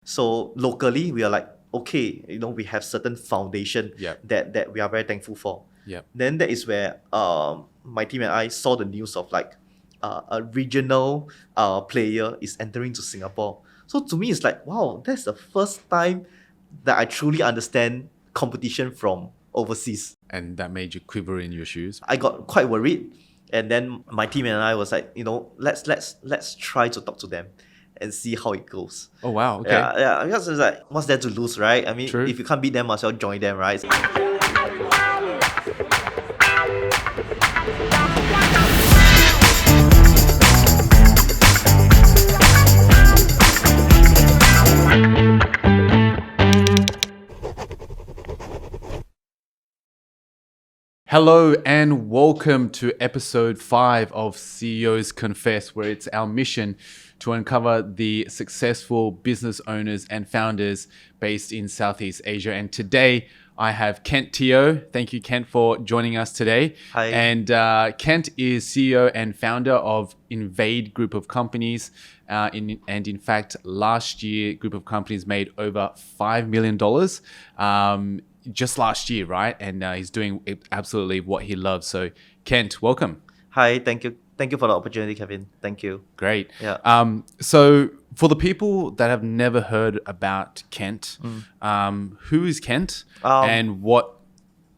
So locally, we are like, okay, we have certain foundation Yep. that we are very thankful for. Yep. Then that is where my team and I saw the news of like a regional player is entering to Singapore. So to me, it's like, wow, that's the first time that I truly understand competition from overseas. And that made you quiver in your shoes. I got quite worried, and then my team and I was like, let's try to talk to them and see how it goes. Oh wow. Okay. Yeah, because it's like, what's there to lose, right? I mean, True. if you can't beat them, might as well join them, right? Hello and welcome to episode 5 of CEOs Confess, where it's our mission to uncover the successful business owners and founders based in Southeast Asia. And today I have Kent Teo. Thank you, Kent, for joining us today. Hi. And Kent is CEO and founder of Invade group of companies. In fact, last year, group of companies made over $5 million. Just last year, right? And he's doing absolutely what he loves. So, Kent, welcome. Hi, thank you for the opportunity, Kevin. Thank you. Great. Yeah. So, for the people that have never heard about Kent, who is Kent, and what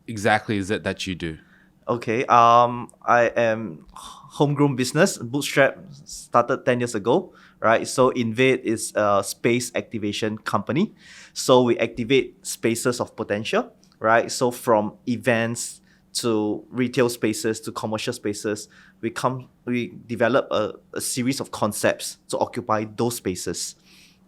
exactly is it that you do? Okay. I am homegrown business, bootstrap, started 10 years ago, right? So Invade is a space activation company. So we activate spaces of potential, right? So from events to retail spaces to commercial spaces, we develop a series of concepts to occupy those spaces,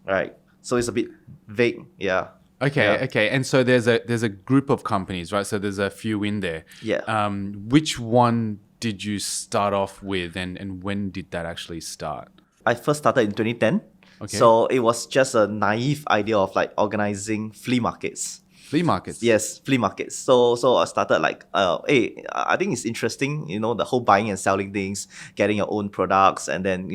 right? So it's a bit vague, yeah. Okay. And so there's a group of companies, right? So there's a few in there. Yeah. Which one did you start off with, and when did that actually start? I first started in 2010. Okay. So it was just a naive idea of like organizing flea markets. Flea markets. Yes, flea markets. So I started like, hey, I think it's interesting, the whole buying and selling things, getting your own products, and then,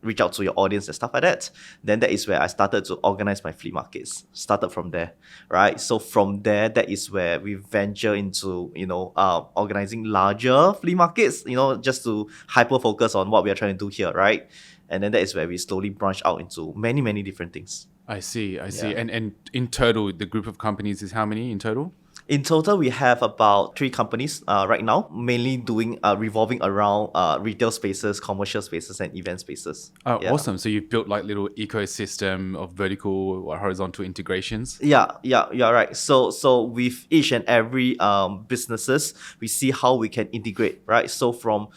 reach out to your audience and stuff like that. Then that is where I started to organize my flea markets. Started from there, right? So from there, that is where we venture into, organizing larger flea markets, just to hyper focus on what we are trying to do here, right? And then that is where we slowly branch out into many, many different things. I see. Yeah. And in total, the group of companies is how many in total? In total, we have about 3 companies right now, mainly doing revolving around retail spaces, commercial spaces, and event spaces. Oh, Yeah. awesome. So you've built like little ecosystem of vertical or horizontal integrations. Yeah, right. So with each and every businesses, we see how we can integrate, right? So from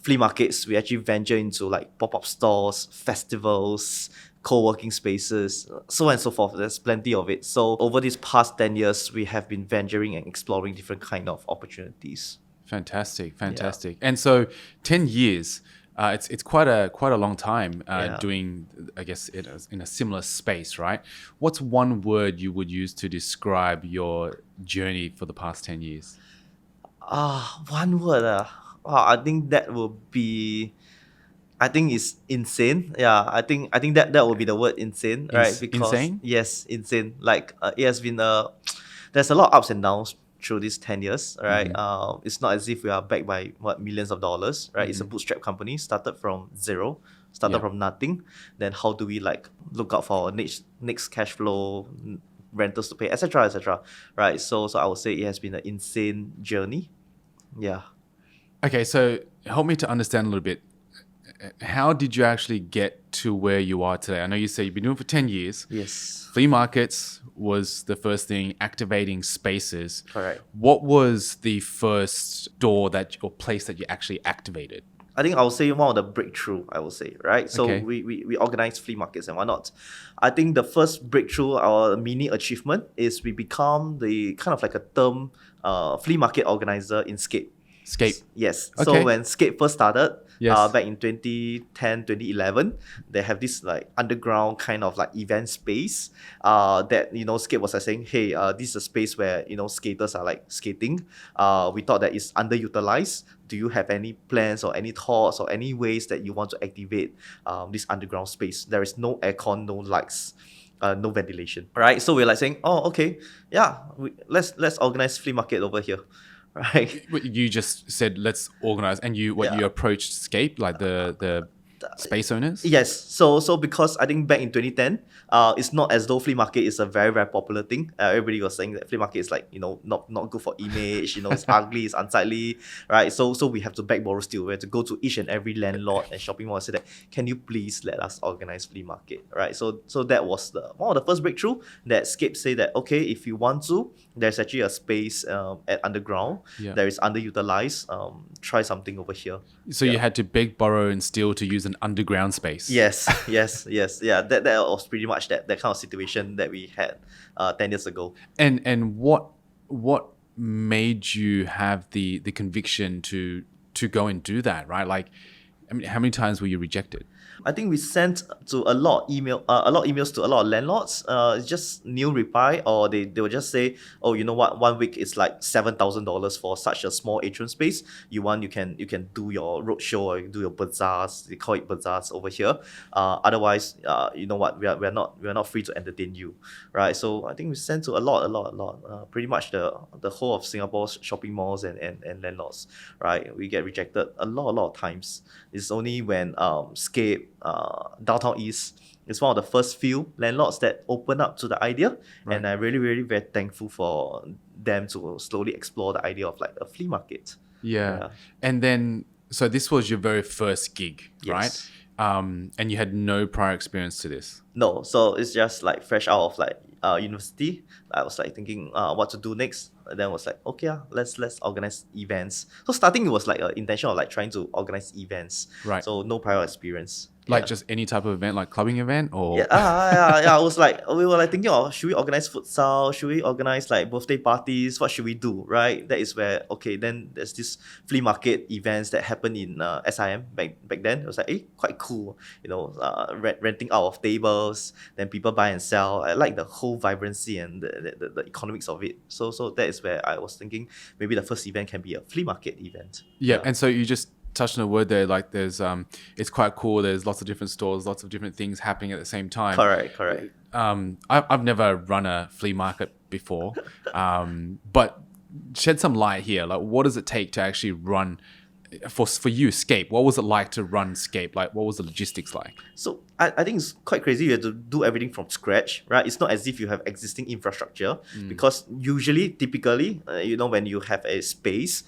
flea markets, we actually venture into like pop-up stores, festivals, co-working spaces, so on and so forth. There's plenty of it. So over these past 10 years, we have been venturing and exploring different kind of opportunities. Fantastic. And so 10 years, it's quite a long time doing, I guess, in a similar space, right? What's one word you would use to describe your journey for the past 10 years? One word. I think that will be, I think it's insane. Yeah, I think that will be the word insane, right? Because insane? yes, insane. Like it has been there's a lot of ups and downs through these 10 years, right? It's not as if we are backed by millions of dollars, right? It's a bootstrap company, started from zero, started from nothing. Then how do we like look out for our next cash flow, rentals to pay, etc., right? So I would say it has been an insane journey. Yeah. Okay, so help me to understand a little bit. How did you actually get to where you are today? I know you say you've been doing it for 10 years. Yes. Flea markets was the first thing, activating spaces. Correct. What was the first door or place that you actually activated? I think I would say one of the breakthrough, I would say, right? So Okay. we organize flea markets and whatnot. I think the first breakthrough, our mini achievement, is we become the kind of like a term flea market organizer in Skate. Yes. Okay. So when Skate first started, Yes. back in 2010, 2011, they have this like underground kind of like event space that, Skate was like saying, hey, this is a space where, skaters are like skating. We thought that it's underutilized. Do you have any plans or any thoughts or any ways that you want to activate this underground space? There is no aircon, no lights. no ventilation, right? So we're like saying, oh, okay, yeah, let's organize flea market over here, right? You just said let's organize, and you Yeah. approached Scape, like the space owners. Yes. So because I think back in 2010, it's not as though flea market is a very, very popular thing. Everybody was saying that flea market is like, not good for image, it's ugly, it's unsightly, right? So we have to beg, borrow, steal. We have to go to each and every landlord and shopping mall and say that, can you please let us organize flea market, right? So that was one of the first breakthrough that Scape say that, okay, if you want to, there's actually a space at underground that is underutilized. Try something over here. So you had to beg, borrow, and steal to use an underground space. Yes. Yeah, that was pretty much that kind of situation that we had 10 years ago. And what made you have the conviction to go and do that, right? Like, I mean, how many times were you rejected? I think we sent to a lot of emails to a lot of landlords. It's just nil reply, or they will just say, oh, you know what, 1 week is like $7,000 for such a small atrium space. You can do your roadshow or you can do your bazaars. They call it bazaars over here. Otherwise, you know what, we're not free to entertain you, right? So I think we sent to a lot. Pretty much the whole of Singapore's shopping malls and landlords, right? We get rejected a lot of times. It's only when Scape, Downtown East is one of the first few landlords that open up to the idea, and I'm really very thankful for them to slowly explore the idea of like a flea market. Yeah. And then, so this was your very first gig, Yes. right? And you had no prior experience to this. No, so it's just like fresh out of like university. I was like thinking what to do next. And then was like, okay, let's organize events. So starting it was like an intention of like trying to organize events. Right. So no prior experience. Like just any type of event, like clubbing event, or Yeah. I was like, we were like thinking, oh, should we organize futsal? Should we organize like birthday parties? What should we do? Right. That is where, okay, then there's this flea market events that happened in SIM back then. It was like, quite cool. Renting out of tables, then people buy and sell. I like the whole vibrancy and the economics of it. So that is where I was thinking maybe the first event can be a flea market event. Yeah. And so you just touched on a word there, like there's it's quite cool. There's lots of different stores, lots of different things happening at the same time. Correct. I've never run a flea market before, but shed some light here. Like, what does it take to actually run for you, Scape? What was it like to run Scape? Like, what was the logistics like? So I think it's quite crazy. You have to do everything from scratch, right? It's not as if you have existing infrastructure, because typically, when you have a space,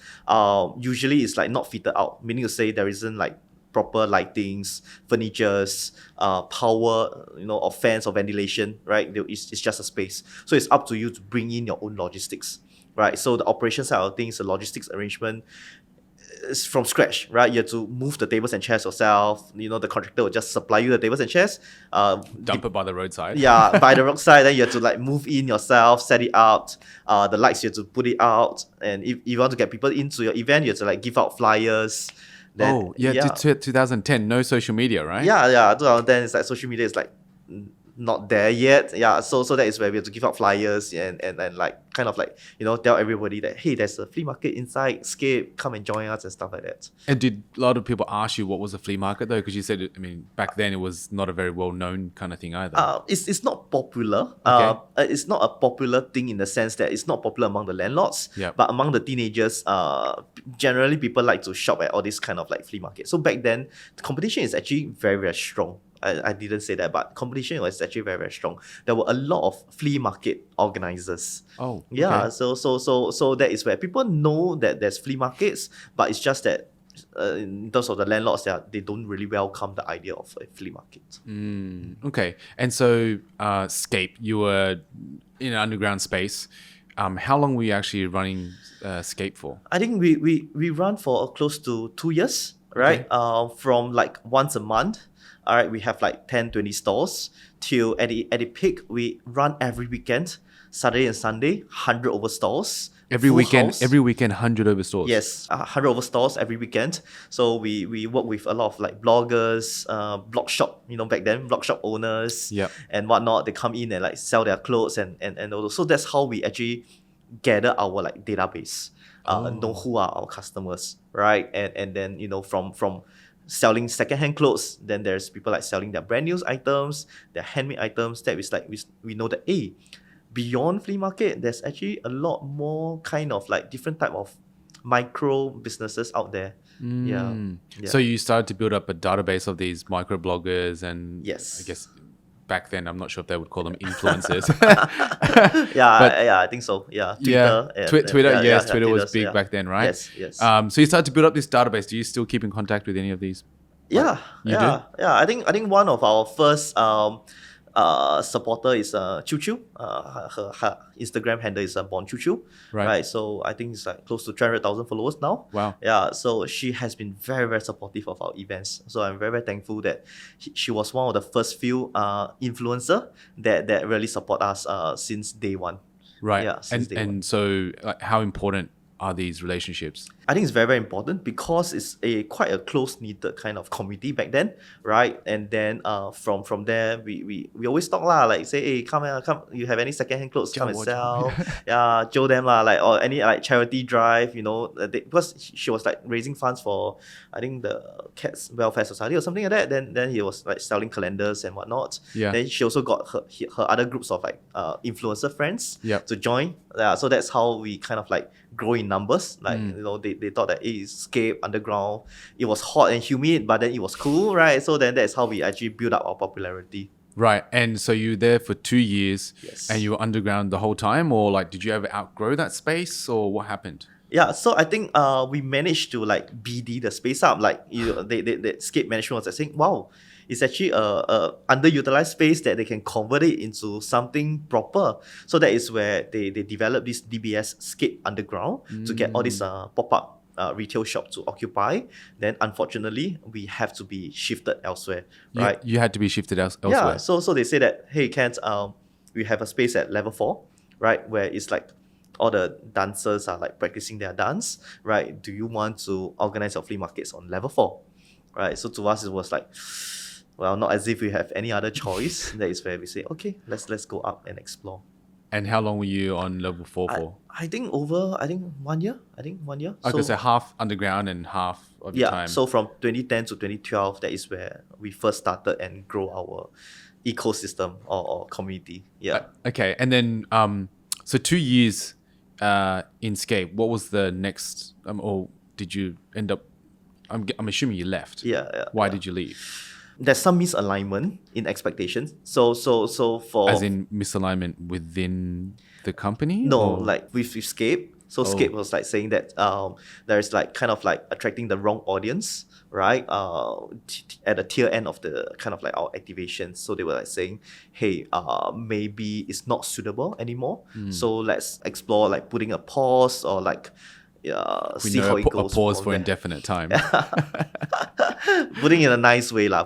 usually it's like not fitted out, meaning to say there isn't like proper lightings, furnitures, power, or fans or ventilation, right? It's just a space. So it's up to you to bring in your own logistics, right? So the operation side of things, the logistics arrangement, it's from scratch, right? You have to move the tables and chairs yourself. The contractor will just supply you the tables and chairs. Dump it by the roadside. Yeah, by the roadside. Then you have to like move in yourself, set it out. The lights, you have to put it out. And if you want to get people into your event, you have to like give out flyers. Then, 2010, no social media, right? Yeah. 2010, it's like social media is like not there yet. Yeah, so that is where we have to give out flyers and like kind of like tell everybody that, hey, there's a flea market inside Scape, come and join us and stuff like that. And did a lot of people ask you what was a flea market though? Because you said, I mean, back then it was not a very well known kind of thing either. It's not popular. Okay. It's not a popular thing in the sense that it's not popular among the landlords. Yep. But among the teenagers, generally people like to shop at all these kind of like flea markets. So back then, the competition is actually very, very strong. I didn't say that, but competition was actually very, very strong. There were a lot of flea market organizers. Oh, yeah. okay. So that is where people know that there's flea markets, but it's just that in terms of the landlords, they don't really welcome the idea of a flea market. Okay. And so, Scape, you were in an underground space. How long were you actually running Scape for? I think we run for close to 2 years, right? Okay. From like once a month. All right, we have like 10, 20 stores till at the peak, we run every weekend, Saturday and Sunday, 100 over stores. Every full weekend, house. 100 over stores. Yes, 100 over stores every weekend. So we work with a lot of like bloggers, blog shop, back then, blog shop owners and whatnot. They come in and like sell their clothes and all those. So that's how we actually gather our like database, know who are our customers, right? And then, from selling secondhand clothes. Then there's people like selling their brand new items, their handmade items. That is like we know that beyond flea market, there's actually a lot more kind of like different type of micro businesses out there. Yeah. So you started to build up a database of these micro bloggers, and Yes. I guess back then I'm not sure if they would call them influencers. I think so. Yeah, Twitter. Twitter. Yes, Twitter was Twitters, big back then, right? Yes. So you started to build up this database. Do you still keep in contact with any of these? Yeah, You do? yeah. I think one of our first supporter is Choo Choo. Her Instagram handle is Born Choo Choo. Right. So I think it's like close to 300,000 followers now. Wow. Yeah. So she has been very, very supportive of our events. So I'm very, very thankful that she was one of the first few influencer that really support us since day one. Right. Yeah. Since day one. And so like, how important are these relationships? I think it's very, very important because it's quite a close-knitted kind of community back then, right? And then from there, we always talk lah, like say, hey, come, you have any secondhand clothes, come and sell. Yeah, Joe them lah, like, or any like charity drive, because she was like raising funds for, I think the Cats Welfare Society or something like that. Then he was like selling calendars and whatnot. Yeah. Then she also got her other groups of like influencer friends to join. Yeah, so that's how we kind of like grow in numbers. Like they thought that escape underground, it was hot and humid, but then it was cool, right? So then that's how we actually build up our popularity. Right. And so you were there for 2 years. Yes. And you were underground the whole time, or like did you ever outgrow that space, or what happened? Yeah, so I think we managed to like BD the space up. Like the escape management was like saying, wow, it's actually a underutilized space that they can convert it into something proper. So that is where they developed this DBS Skate Underground to get all these pop-up retail shop to occupy. Then unfortunately we have to be shifted elsewhere, right? You had to be shifted elsewhere. Yeah, so they say that, hey Kent, we have a space at level 4, right, where it's like all the dancers are like practicing their dance, right? Do you want to organize your flea markets on level 4, right? So to us it was like, well, not as if we have any other choice. That is where we say, okay, let's go up and explore. And how long were you on level 4 for? I think 1 year. Okay, so half underground and half of your time. So from 2010 to 2012, that is where we first started and grow our ecosystem or community. Yeah. Okay, and then so 2 years in Scape, what was the next? Or did you end up? I'm assuming you left. Yeah. Why did you leave? There's some misalignment in expectations. So for as in misalignment within the company? No, or? like with Scape. So Scape was like saying that there's like kind of like attracting the wrong audience, right? At the tier end of the kind of like our activation. So they were like saying, hey, maybe it's not suitable anymore. So let's explore like putting a pause or like see how it goes. A pause for indefinite time. Putting in a nice way lah.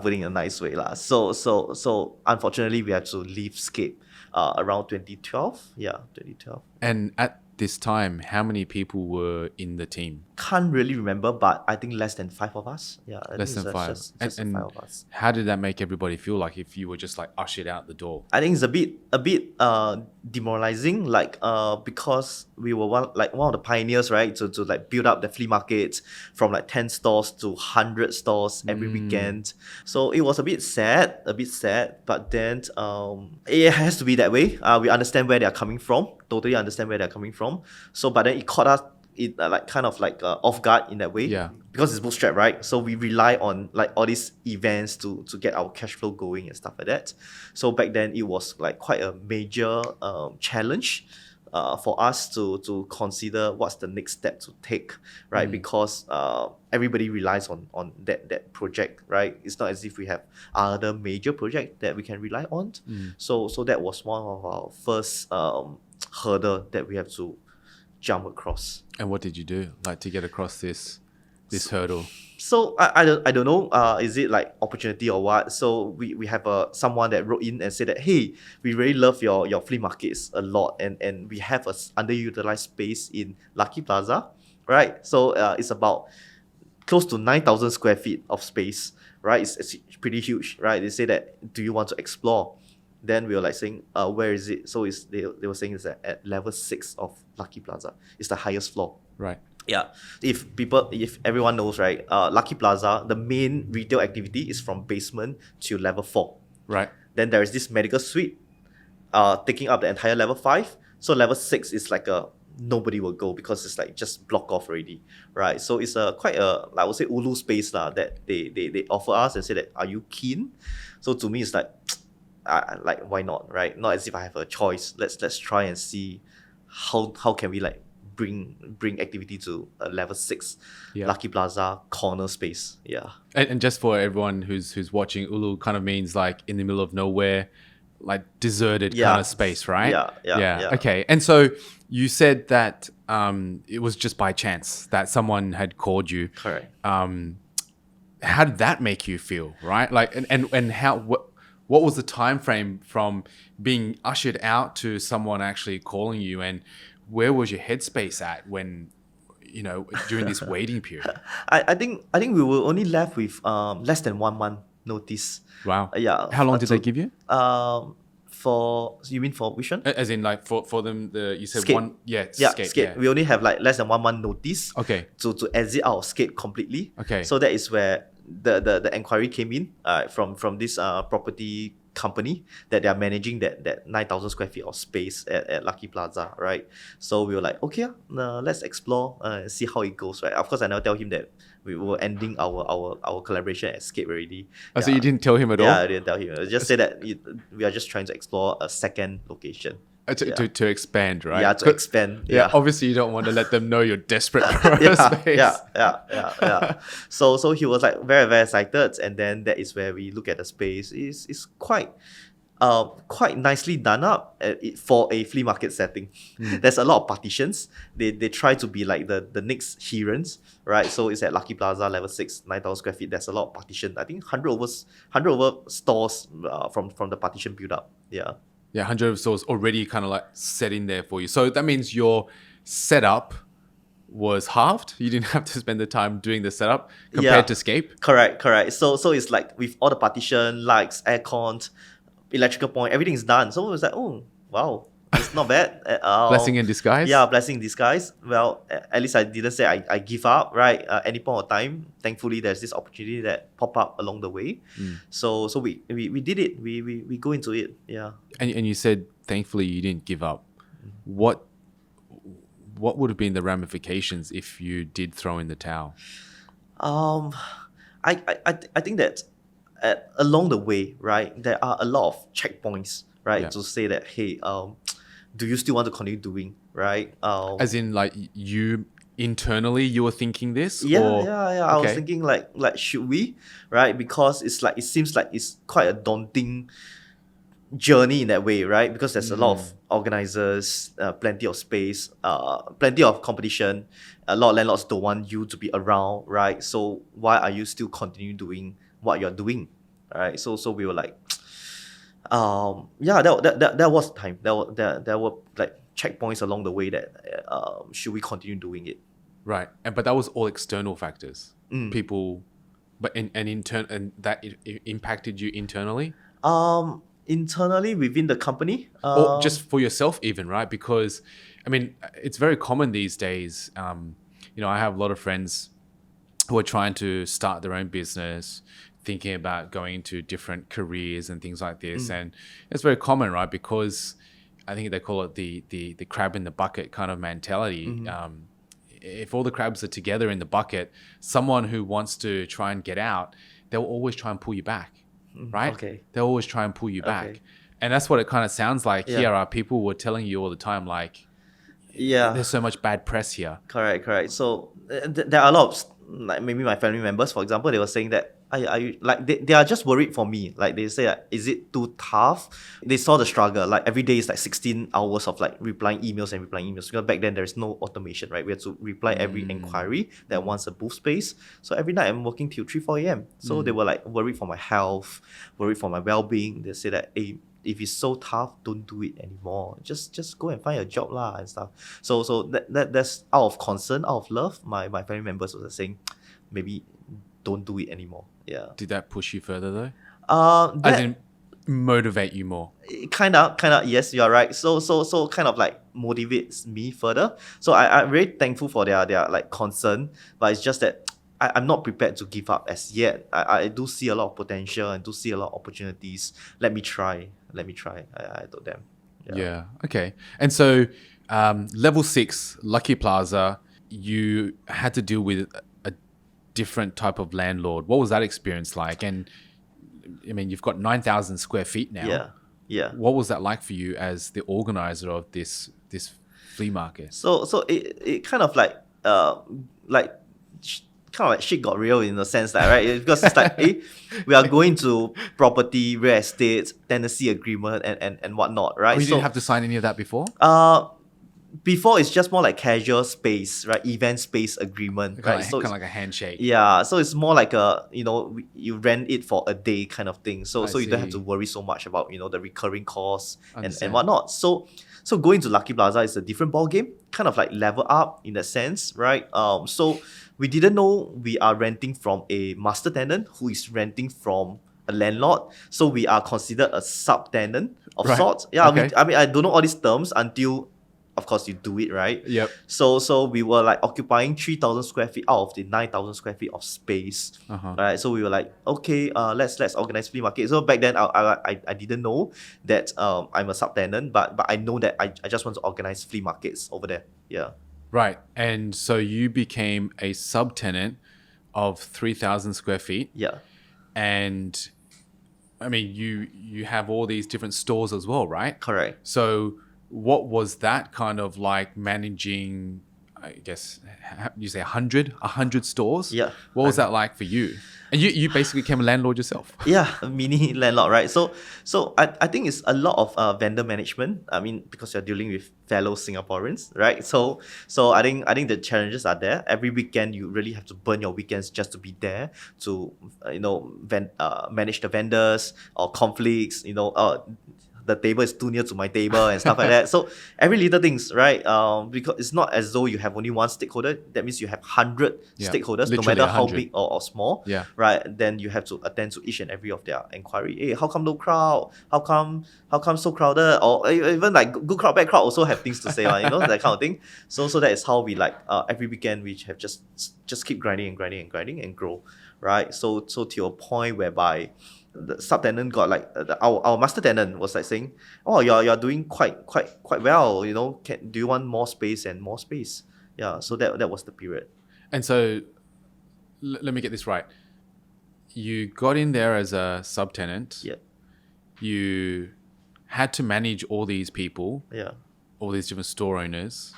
So unfortunately we had to leave Scape around 2012. Yeah, 2012. And at this time, how many people were in the team? Can't really remember, but I think less than 5 of us. Yeah, less than 5. Just and 5 of us. How did that make everybody feel like if you were just like ushered out the door? I think it's a bit demoralizing, like because we were one of the pioneers, right? To like build up the flea markets from like 10 stores to 100 stores every weekend. So it was a bit sad, but then it has to be that way. We understand where they're coming from. Totally understand where they're coming from. So but then it caught us off guard in that way. Yeah. Because it's bootstrap, right? So we rely on like all these events to get our cash flow going and stuff like that. So back then it was like quite a major challenge for us to consider what's the next step to take, right? Because everybody relies on that project, right? It's not as if we have other major project that we can rely on. So that was one of our first hurdle that we have to jump across. And what did you do like to get across this hurdle? So I don't know, is it like opportunity or what? So we have someone that wrote in and said that, hey, we really love your flea markets a lot, and we have a underutilized space in Lucky Plaza, right? So it's about close to 9,000 square feet of space, right? It's pretty huge, right? They say that, do you want to explore? Then we were like saying, where is it? So they were saying it's at level 6 of Lucky Plaza. It's the highest floor. Right. Yeah, if everyone knows, right, Lucky Plaza, the main retail activity is from basement to level 4. Right. Then there is this medical suite, taking up the entire level 5. So level 6 is like a nobody will go because it's like just block off already, right? So it's a quite a, I would say, ulu space lah, that they offer us and say that, are you keen? So to me it's like, like, why not, right? Not as if I have a choice. Let's try and see how can we like bring activity to a level 6 Yeah. Lucky Plaza corner space. Yeah. And just for everyone who's watching, Ulu kind of means like in the middle of nowhere, like deserted Yeah. kind of space, right? Yeah. Okay. And so you said that it was just by chance that someone had called you. Correct. How did that make you feel, right? Like, and how what was the time frame from being ushered out to someone actually calling you, and where was your headspace at when, during this waiting period? I think we were only left with less than 1 month notice. Wow. Yeah. How long did they give you? For, you mean for which one? As in, like, for them, you said Scape. one, yeah, Yeah, Scape. Scape. Yeah. We only have like less than 1 month notice. Okay. To exit out of Scape completely. Okay. So that is where the inquiry came in, from this property company that they are managing that 9,000 square feet of space at Lucky Plaza, right? So we were like, okay, let's explore, see how it goes, right? Of course, I never tell him that we were ending our collaboration at Escape already. Oh, so you didn't tell him at all? Yeah, I didn't tell him. I just said that we are just trying to explore a second location. To expand, right? Yeah, to expand. Yeah, obviously you don't want to let them know you're desperate for a space. Yeah. So he was like very, very excited, and then that is where we look at the space. It's quite nicely done up for a flea market setting. There's a lot of partitions. They try to be like the next Herons, right? So it's at Lucky Plaza, level 6, 9,000 square feet. There's a lot of partition. I think 100 over stores from the partition build up. Yeah. Yeah, 100 of stores already kind of like set in there for you. So that means your setup was halved. You didn't have to spend the time doing the setup compared to Scape. Correct. So it's like with all the partition, lights, aircon, electrical point, everything is done. So it was like, oh wow, it's not bad. Blessing in disguise. Yeah, blessing in disguise. Well, at least I didn't say I give up, right? Any point of time, thankfully there's this opportunity that pop up along the way. So we did it. We go into it. Yeah. And you said thankfully you didn't give up. What would have been the ramifications if you did throw in the towel? I think that along the way, right, there are a lot of checkpoints, right, Yeah. to say that, hey, do you still want to continue doing, right? As in, like, you internally you were thinking this? Yeah. I was Okay. thinking like should we, right? Because it seems like it's quite a daunting journey in that way, right? Because there's a lot of organizers, plenty of space, plenty of competition. A lot of landlords don't want you to be around, right? So why are you still continuing doing what you're doing, right? So we were like, that was time. There were like checkpoints along the way that should we continue doing it? Right. But that was all external factors. People, but and that it impacted you internally? Internally within the company, Or just for yourself even, right? Because I mean, it's very common these days. I have a lot of friends who are trying to start their own business, thinking about going into different careers and things like this. And it's very common, right? Because I think they call it the crab in the bucket kind of mentality. If all the crabs are together in the bucket, someone who wants to try and get out, they'll always try and pull you back, right? Okay. They'll always try and pull you back. Okay. And that's what it kind of sounds like Yeah. here. Are people were telling you all the time, like, Yeah. there's so much bad press here. Correct. So there are a lot of, like, maybe my family members, for example, they were saying that they are just worried for me. Like, they say, is it too tough? They saw the struggle. Like, every day is like 16 hours of like replying emails. Because back then there is no automation, right? We had to reply every inquiry that wants a booth space. So every night I'm working till 3-4 a.m. So they were like worried for my health, worried for my well-being. They say that, hey, if it's so tough, don't do it anymore. Just go and find a job lah and stuff. So that's out of concern, out of love. My family members were saying, maybe don't do it anymore. Yeah. Did that push you further though? That, As in, motivate you more? Kind of, yes, you're right. So kind of like motivates me further. So I'm very thankful for their like concern, but it's just that I'm not prepared to give up as yet. I do see a lot of potential and do see a lot of opportunities. Let me try. I told them. Yeah. Okay. And so, level 6, Lucky Plaza, you had to deal with a different type of landlord. What was that experience like? And I mean, you've got 9,000 square feet now. Yeah. What was that like for you as the organizer of this flea market? So it kind of like kind of like shit got real in the sense that, right? Because it's like, we are going to property, real estate, tenancy agreement, and whatnot, right? Oh, you didn't have to sign any of that before? Before it's just more like casual space, right? Event space agreement, right? Kind of like a handshake. Yeah, so it's more like you rent it for a day kind of thing. So I you don't have see. to worry so much about the recurring costs and Understand. whatnot. So going to Lucky Plaza is a different ball game, kind of like level up in that sense, right? So we didn't know we are renting from a master tenant who is renting from a landlord. So we are considered a subtenant of Right. sorts. Yeah, Okay. I don't know all these terms until, of course, you do it, right? Yep. So we were like occupying 3,000 square feet out of the 9,000 square feet of space. Uh-huh. Right. So we were like, okay, let's organize flea market. So back then I didn't know that I'm a subtenant, but I know that I just want to organize flea markets over there. Yeah. Right. And so you became a subtenant of 3,000 square feet. Yeah. And I mean, you have all these different stores as well, right? Correct. So what was that kind of like managing, I guess, you say 100 stores? Yeah. What was that like for you? And you basically became a landlord yourself. Yeah, a mini landlord, right? So I think it's a lot of vendor management. I mean, because you're dealing with fellow Singaporeans, right? So I think the challenges are there. Every weekend you really have to burn your weekends just to be there to manage the vendors or conflicts. The table is too near to my table and stuff like that. So every little things, right? Because it's not as though you have only one stakeholder. That means you have 100 Yeah, stakeholders, no literally matter how 100. big or small. Yeah. Right. Then you have to attend to each and every of their inquiry. Hey, how come no crowd? How come so crowded? Or even like good crowd, bad crowd also have things to say, that kind of thing. So that is how we every weekend we have just keep grinding and grow. Right. So to your point whereby the subtenant got our master tenant was like saying, oh, you're doing quite well, do you want more space and more space? Yeah, so that was the period. And so let me get this right. You got in there as a subtenant. Yeah. You had to manage all these people, Yeah. all these different store owners,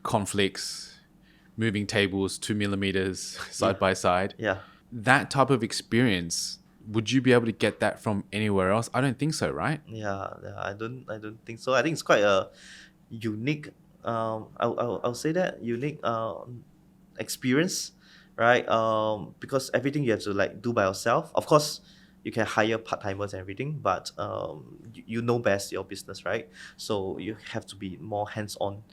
conflicts, moving tables 2 millimeters side by side. Yeah. That type of experience, would you be able to get that from anywhere else? I don't think so, right? Yeah, I don't think so. I think it's quite a unique I'll say that unique experience, right? Because everything you have to do by yourself. Of course, you can hire part-timers and everything, but you know best your business, right? So you have to be more hands-on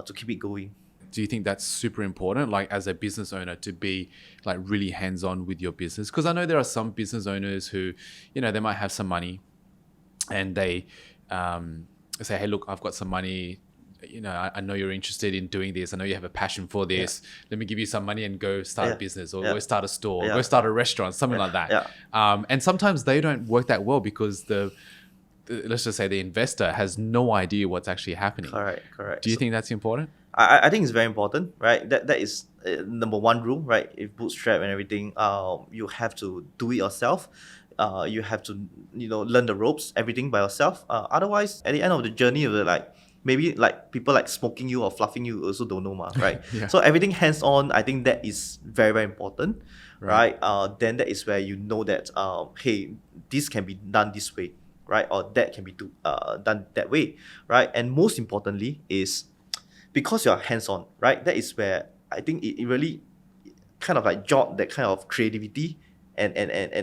to keep it going. Do you think that's super important, like as a business owner, to be like really hands-on with your business? Because I know there are some business owners who, they might have some money and they say, hey, look, I've got some money. I know you're interested in doing this. I know you have a passion for this. Yeah. Let me give you some money and go start a business or go start a store, or go start a restaurant, something like that. Yeah. And sometimes they don't work that well because let's just say the investor has no idea what's actually happening. Correct. Do you think that's important? I think it's very important, right? That is number one rule, right? If bootstrap and everything, you have to do it yourself. You have to learn the ropes, everything by yourself. Otherwise, at the end of the journey, maybe people smoking you or fluffing you also don't know, right? Yeah. So everything hands on, I think that is very, very important, right? Then that is where you know that hey, this can be done this way, right? Or that can be done that way, right? And most importantly is because you're hands-on, right? That is where I think it really kind of jog that kind of creativity and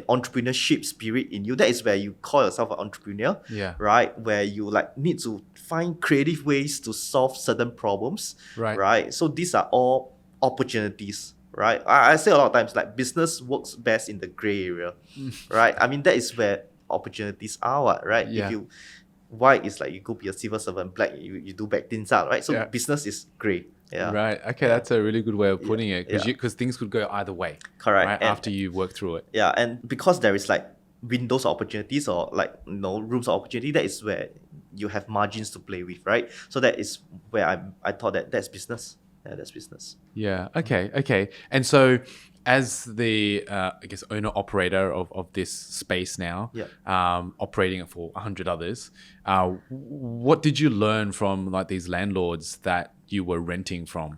entrepreneurship spirit in you. That is where you call yourself an entrepreneur, right? Where you need to find creative ways to solve certain problems, right? So these are all opportunities, right? I say a lot of times business works best in the gray area, right? I mean, that is where opportunities are, right? Yeah. If you white is like you go be a civil servant, black you do back things out, right? So Yeah. business is grey. Yeah. Right. Okay, Yeah. that's a really good way of putting it Yeah. because things could go either way. Correct. Right. And After you work through it. yeah, and because there is like windows of opportunities or like rooms of opportunity, that is where you have margins to play with, right? So that is where I thought that's business. Yeah, that's business. Yeah. Okay. Okay. And so, as the I guess owner operator of this space now, Yeah. operating it for 100 others, what did you learn from like these landlords that you were renting from?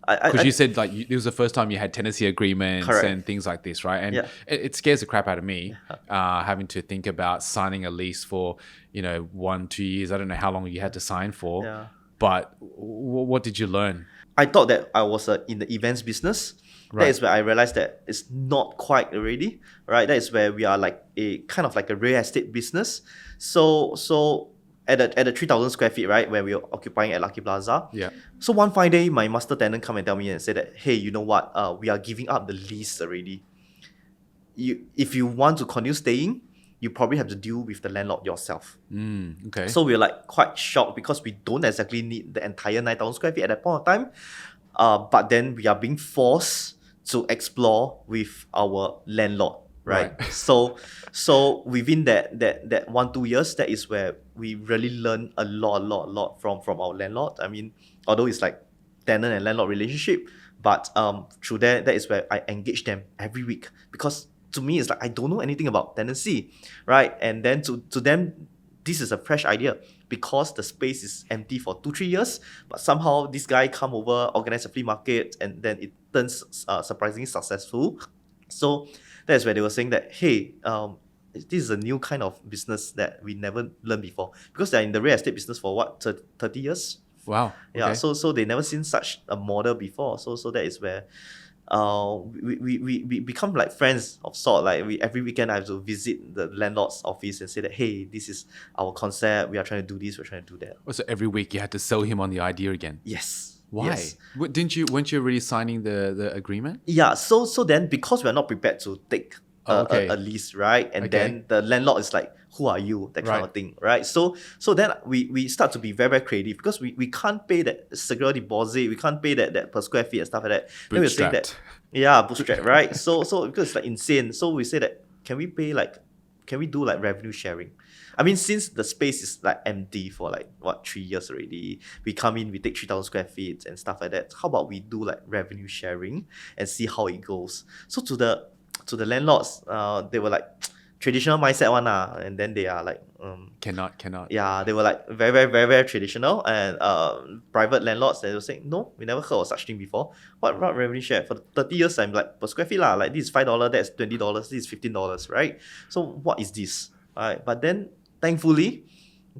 Because you said like it was the first time you had tenancy agreements Correct. and things like this, right? And Yeah. it scares the crap out of me having to think about signing a lease for 1-2 years. I don't know how long you had to sign for, Yeah. but what did you learn? I thought that I was in the events business. Right. That is where I realized that it's not quite already, right? That is where we are like a kind of like a real estate business. So at the 3,000 square feet, right, where we were occupying at Lucky Plaza. Yeah. So one fine day, my master tenant come and tell me and say that, hey, you know what? We are giving up the lease already. If you want to continue staying, you probably have to deal with the landlord yourself. Okay. So we're like quite shocked because we don't exactly need the entire 9,000 square feet at that point of time. But then we are being forced to explore with our landlord, right? So within that 1-2 years, that is where we really learn a lot from our landlord. I mean, although it's like tenant and landlord relationship, but through that is where I engage them every week, because to me it's like I don't know anything about tenancy, right? And then to them, this is a fresh idea because the space is empty for 2-3 years, but somehow this guy come over, organize a flea market, and then it turns surprisingly successful. So that's where they were saying that, hey, this is a new kind of business that we never learned before, because they're in the real estate business for what, 30 years? Wow. Yeah, Okay. so they never seen such a model before. So that is where we become like friends of sort. Like every weekend I have to visit the landlord's office and say that, hey, this is our concept. We are trying to do this. We're trying to do that. So every week you had to sell him on the idea again. Yes. Why? Yes. Weren't you already signing the agreement? Yeah. So then because we're not prepared to take Okay. a lease, right? And Okay. then the landlord is like, who are you? That kind Right. of thing, right? So then we start to be very, very creative because we can't pay that security deposit, we can't pay that per square feet and stuff like that. Then we're saying that, Bootstrapped. yeah, bootstrap, right? So because it's like insane. So we say that, can we do like revenue sharing? I mean, since the space is like empty for like 3 years already, we come in, we take 3,000 square feet and stuff like that. How about we do like revenue sharing and see how it goes? So to the landlords, they were like traditional mindset one, and then they are like Cannot. yeah, they were like very, very, very, very traditional. And private landlords, they were saying, no, we never heard of such thing before. What revenue share? For 30 years, I'm like, per square feet, like this is $5, that's $20, this is $15, right? So what is this? Right? But then thankfully,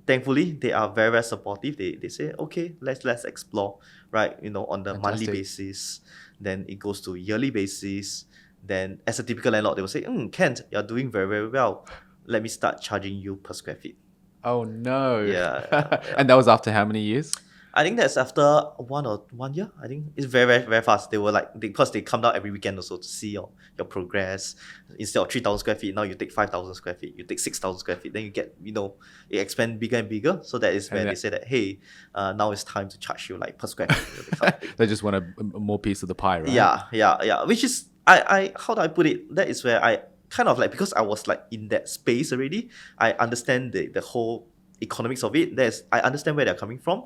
they are very, very supportive. They say, okay, let's explore, right? On the monthly Fantastic. basis. Then it goes to yearly basis. Then as a typical landlord, they will say, Kent, you're doing very, very well. Let me start charging you per square feet. Oh no. Yeah. And that was after how many years? I think that's after 1 year. I think it's very, very, very fast. They were like, because they come down every weekend also to see your progress. Instead of 3,000 square feet, now you take 5,000 square feet, you take 6,000 square feet, then you get, it expand bigger and bigger. So that is where they say that, hey, now it's time to charge you like per square feet. That kind of thing. They just want a more piece of the pie, right? Yeah. Which is, I how do I put it? That is where I kind of like, because I was like in that space already, I understand the whole economics of it. I understand where they're coming from.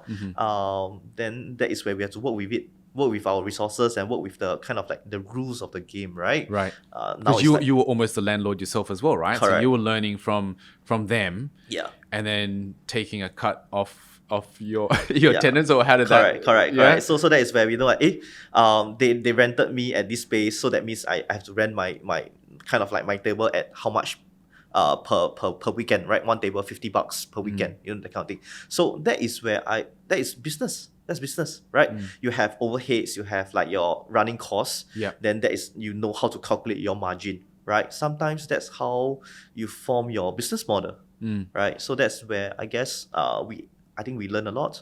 Then that is where we have to work with our resources and work with the kind of like the rules of the game, right? Right. Now Because it's you were almost the landlord yourself as well, right? So Correct. you were learning from them, yeah. and then taking a cut off your tenants, or how did that? Correct. So that is where we know like, they rented me at this space, so that means I have to rent my kind of like my table at how much per weekend, right? One table $50 per weekend, that kind of thing. So that is where that is business. That's business, right? You have overheads, you have like your running costs. Yeah. Then that is, how to calculate your margin, right? Sometimes that's how you form your business model, right? So that's where I guess I think we learn a lot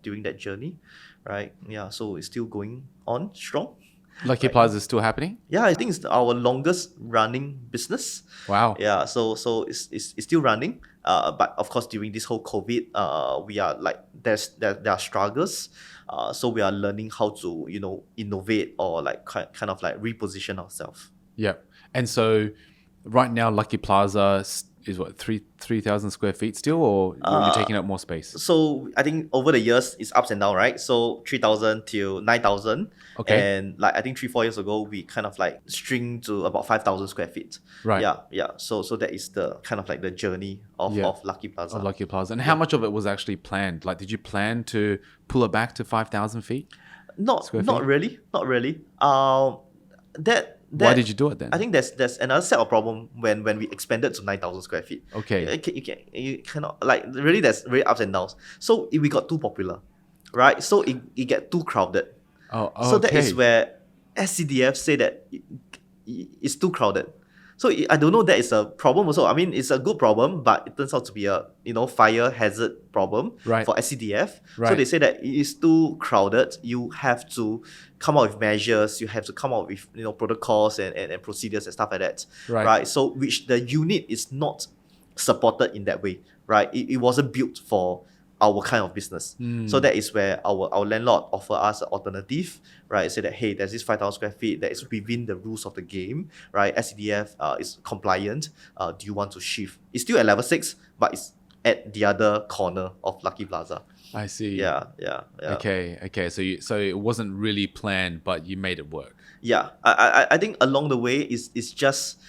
during that journey, right? Yeah. So it's still going on strong. Lucky Plaza is still happening? Yeah, I think it's our longest running business. Wow. Yeah, so it's still running. But of course during this whole COVID, we are like there are struggles. So we are learning how to innovate or like kind of like reposition ourselves. Yeah. And so right now, Lucky Plaza is what, 3,000 square feet still, or you're taking up more space? So I think over the years it's ups and down, right? So 3,000 till 9,000. Okay. And like I think 3-4 years ago we kind of like string to about 5,000 square feet. Right. Yeah. So that is the kind of like the journey of Lucky Plaza. Of Lucky Plaza. And how much of it was actually planned? Like, did you plan to pull it back to 5,000 feet? Not really. Why did you do it then? I think there's another set of problem when we expanded to 9,000 square feet. Okay. You cannot like really there's really ups and downs. So we got too popular, right? So it get too crowded. Oh, okay. So that is where SCDF say that it's too crowded. So I don't know that is a problem also. I mean, it's a good problem, but it turns out to be a fire hazard problem for SCDF. Right. So they say that it is too crowded. You have to come up with measures. You have to come up with protocols and procedures and stuff like that. Right. So which the unit is not supported in that way. Right. It wasn't built for our kind of business. So that is where our landlord offer us an alternative, right? Say that, hey, there's this 5,000 square feet that is within the rules of the game, right? SCDF is compliant. Do you want to shift? It's still at level 6, but it's at the other corner of Lucky Plaza. I see. Yeah. Okay. So it wasn't really planned, but you made it work. Yeah. I think along the way it's just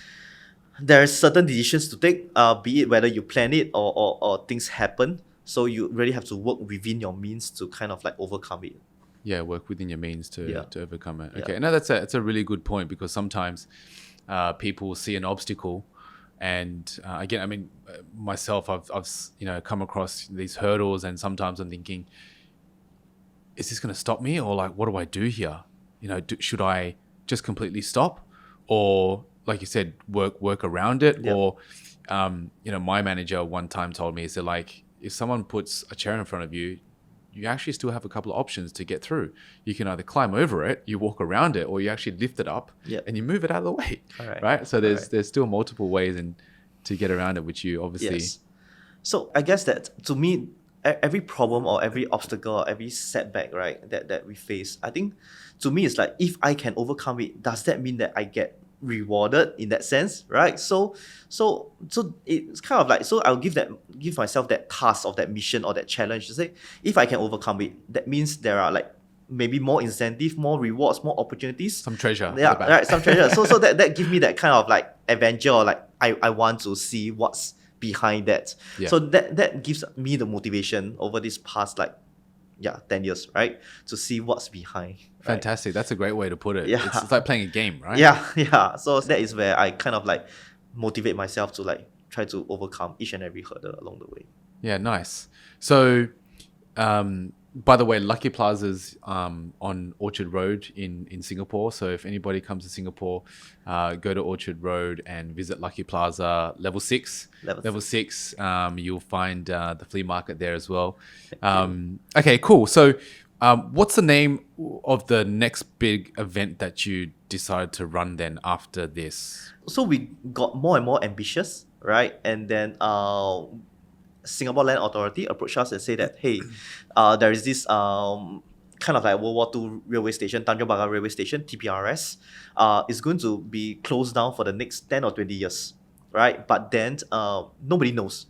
there are certain decisions to take, be it whether you plan it or things happen. So you really have to work within your means to kind of like overcome it. Yeah, work within your means to overcome it. Okay, Yeah. no, that's a really good point, because sometimes people see an obstacle, and again, I mean, myself, I've come across these hurdles, and sometimes I'm thinking, is this going to stop me, or like, what do I do here? Should I just completely stop, or like you said, work around it, or my manager one time told me, he said, like, if someone puts a chair in front of you, you actually still have a couple of options to get through. You can either climb over it, you walk around it, or you actually lift it up and you move it out of the way. Right? So there's still multiple ways to get around it, which you obviously... Yes. So I guess that to me, every problem or every obstacle or every setback, right, that we face, I think to me it's like, if I can overcome it, does that mean that I get rewarded in that sense, right? So it's kind of like, so I'll give myself that task of that mission or that challenge to say, if I can overcome it, that means there are like maybe more incentive, more rewards, more opportunities, some treasure. Yeah, right, some treasure. So that gives me that kind of like adventure, or like I want to see what's behind that. Yeah. So that gives me the motivation over this past 10 years, right? To see what's behind. Right? Fantastic. That's a great way to put it. Yeah. It's like playing a game, right? Yeah. So that is where I kind of like motivate myself to like try to overcome each and every hurdle along the way. Yeah, nice. So, by the way, Lucky Plaza's on Orchard Road in Singapore. So if anybody comes to Singapore, go to Orchard Road and visit Lucky Plaza level 6. Level 6. You'll find the flea market there as well. Okay, cool. So what's the name of the next big event that you decide to run then after this? So we got more and more ambitious, right? And then Singapore Land Authority approached us and said that, hey, there is this kind of like World War II railway station, Tanjong Pagar Railway Station, TPRS, is going to be closed down for the next 10 or 20 years, right? But then nobody knows.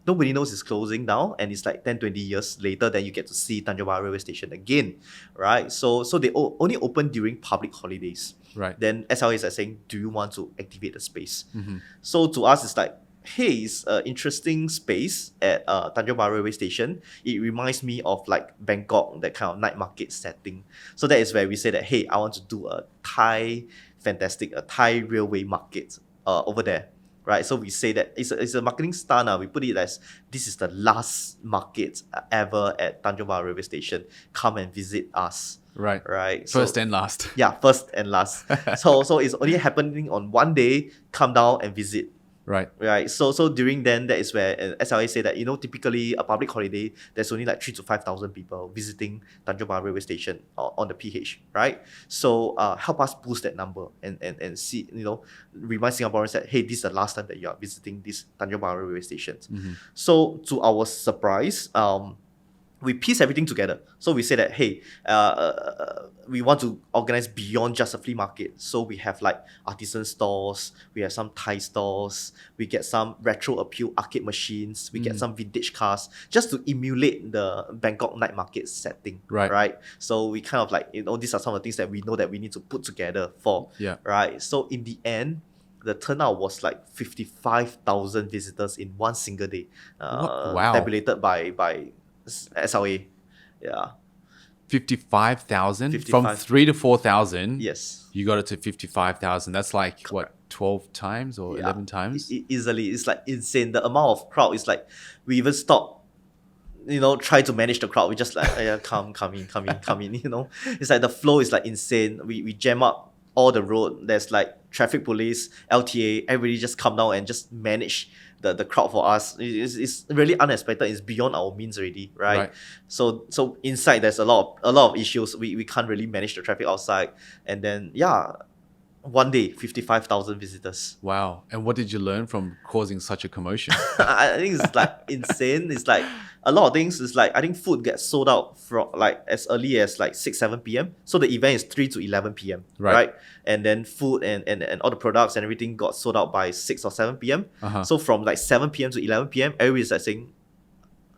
Nobody knows it's closing down, and it's like 10, 20 years later, then you get to see Tanjong Pagar Railway Station again, right? So they only open during public holidays. Right. Then SLAs are saying, do you want to activate the space? Mm-hmm. So to us, it's like, hey, it's an interesting space at Tanjong Pagar Railway Station. It reminds me of like Bangkok, that kind of night market setting. So that is where we say that, hey, I want to do a Thai railway market over there. Right, so we say that it's a marketing stunt now. We put it as, this is the last market ever at Tanjong Pagar Railway Station. Come and visit us. Right. So, First and last. Yeah, first and last. so it's only happening on one day. Come down and visit. Right. Right. So during then, that is where SLA say that, typically a public holiday, there's only like 3 to 5,000 people visiting Tanjong Pagar railway station on the PH, right? So help us boost that number and see, remind Singaporeans that, hey, this is the last time that you are visiting this Tanjong Pagar railway stations. So to our surprise, we piece everything together. So we say that, hey, we want to organize beyond just a flea market. So we have like artisan stores, we have some Thai stores, we get some retro appeal arcade machines, we get some vintage cars, just to emulate the Bangkok night market setting. Right. So we kind of like, these are some of the things that we know that we need to put together for. Yeah. Right. So in the end, the turnout was like 55,000 visitors in one single day. Wow. Tabulated by SLA. Yeah. 55,000 from 55. 3 to 4,000. Yes. You got it to 55,000. That's like what, 12 times or 11 times? Easily. It's like insane. The amount of crowd is like, we even stop, try to manage the crowd. We just like, yeah, come in. It's like the flow is like insane. We jam up all the road. There's like traffic police, LTA, everybody just come down and just manage the crowd for us. It's really unexpected. It's beyond our means already, right? So inside there's a lot of issues. We can't really manage the traffic outside. And then one day 55,000 visitors. Wow. And what did you learn from causing such a commotion? I think it's like insane. It's like a lot of things. It's like, I think food gets sold out from like as early as like 6-7 p.m. So the event is 3 to 11 p.m. Right? And then food and all the products and everything got sold out by 6 or 7 p.m. So from like 7 p.m. to 11 p.m, everybody's like saying,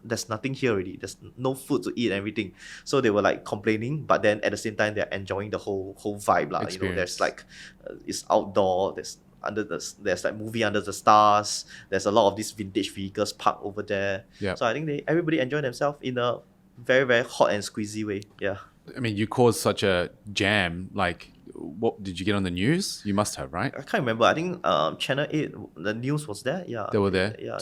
there's nothing here already. There's no food to eat and everything. So they were like complaining, but then at the same time they're enjoying the whole vibe lah. There's like it's outdoor. There's like movie under the stars. There's a lot of these vintage vehicles parked over there. So I think everybody enjoy themselves in a very, very hot and squeezy way. Yeah. I mean, you caused such a jam. Like, what did you get on the news? You must have, right? I can't remember. I think Channel 8, the news was there. Yeah. They were there. Yeah.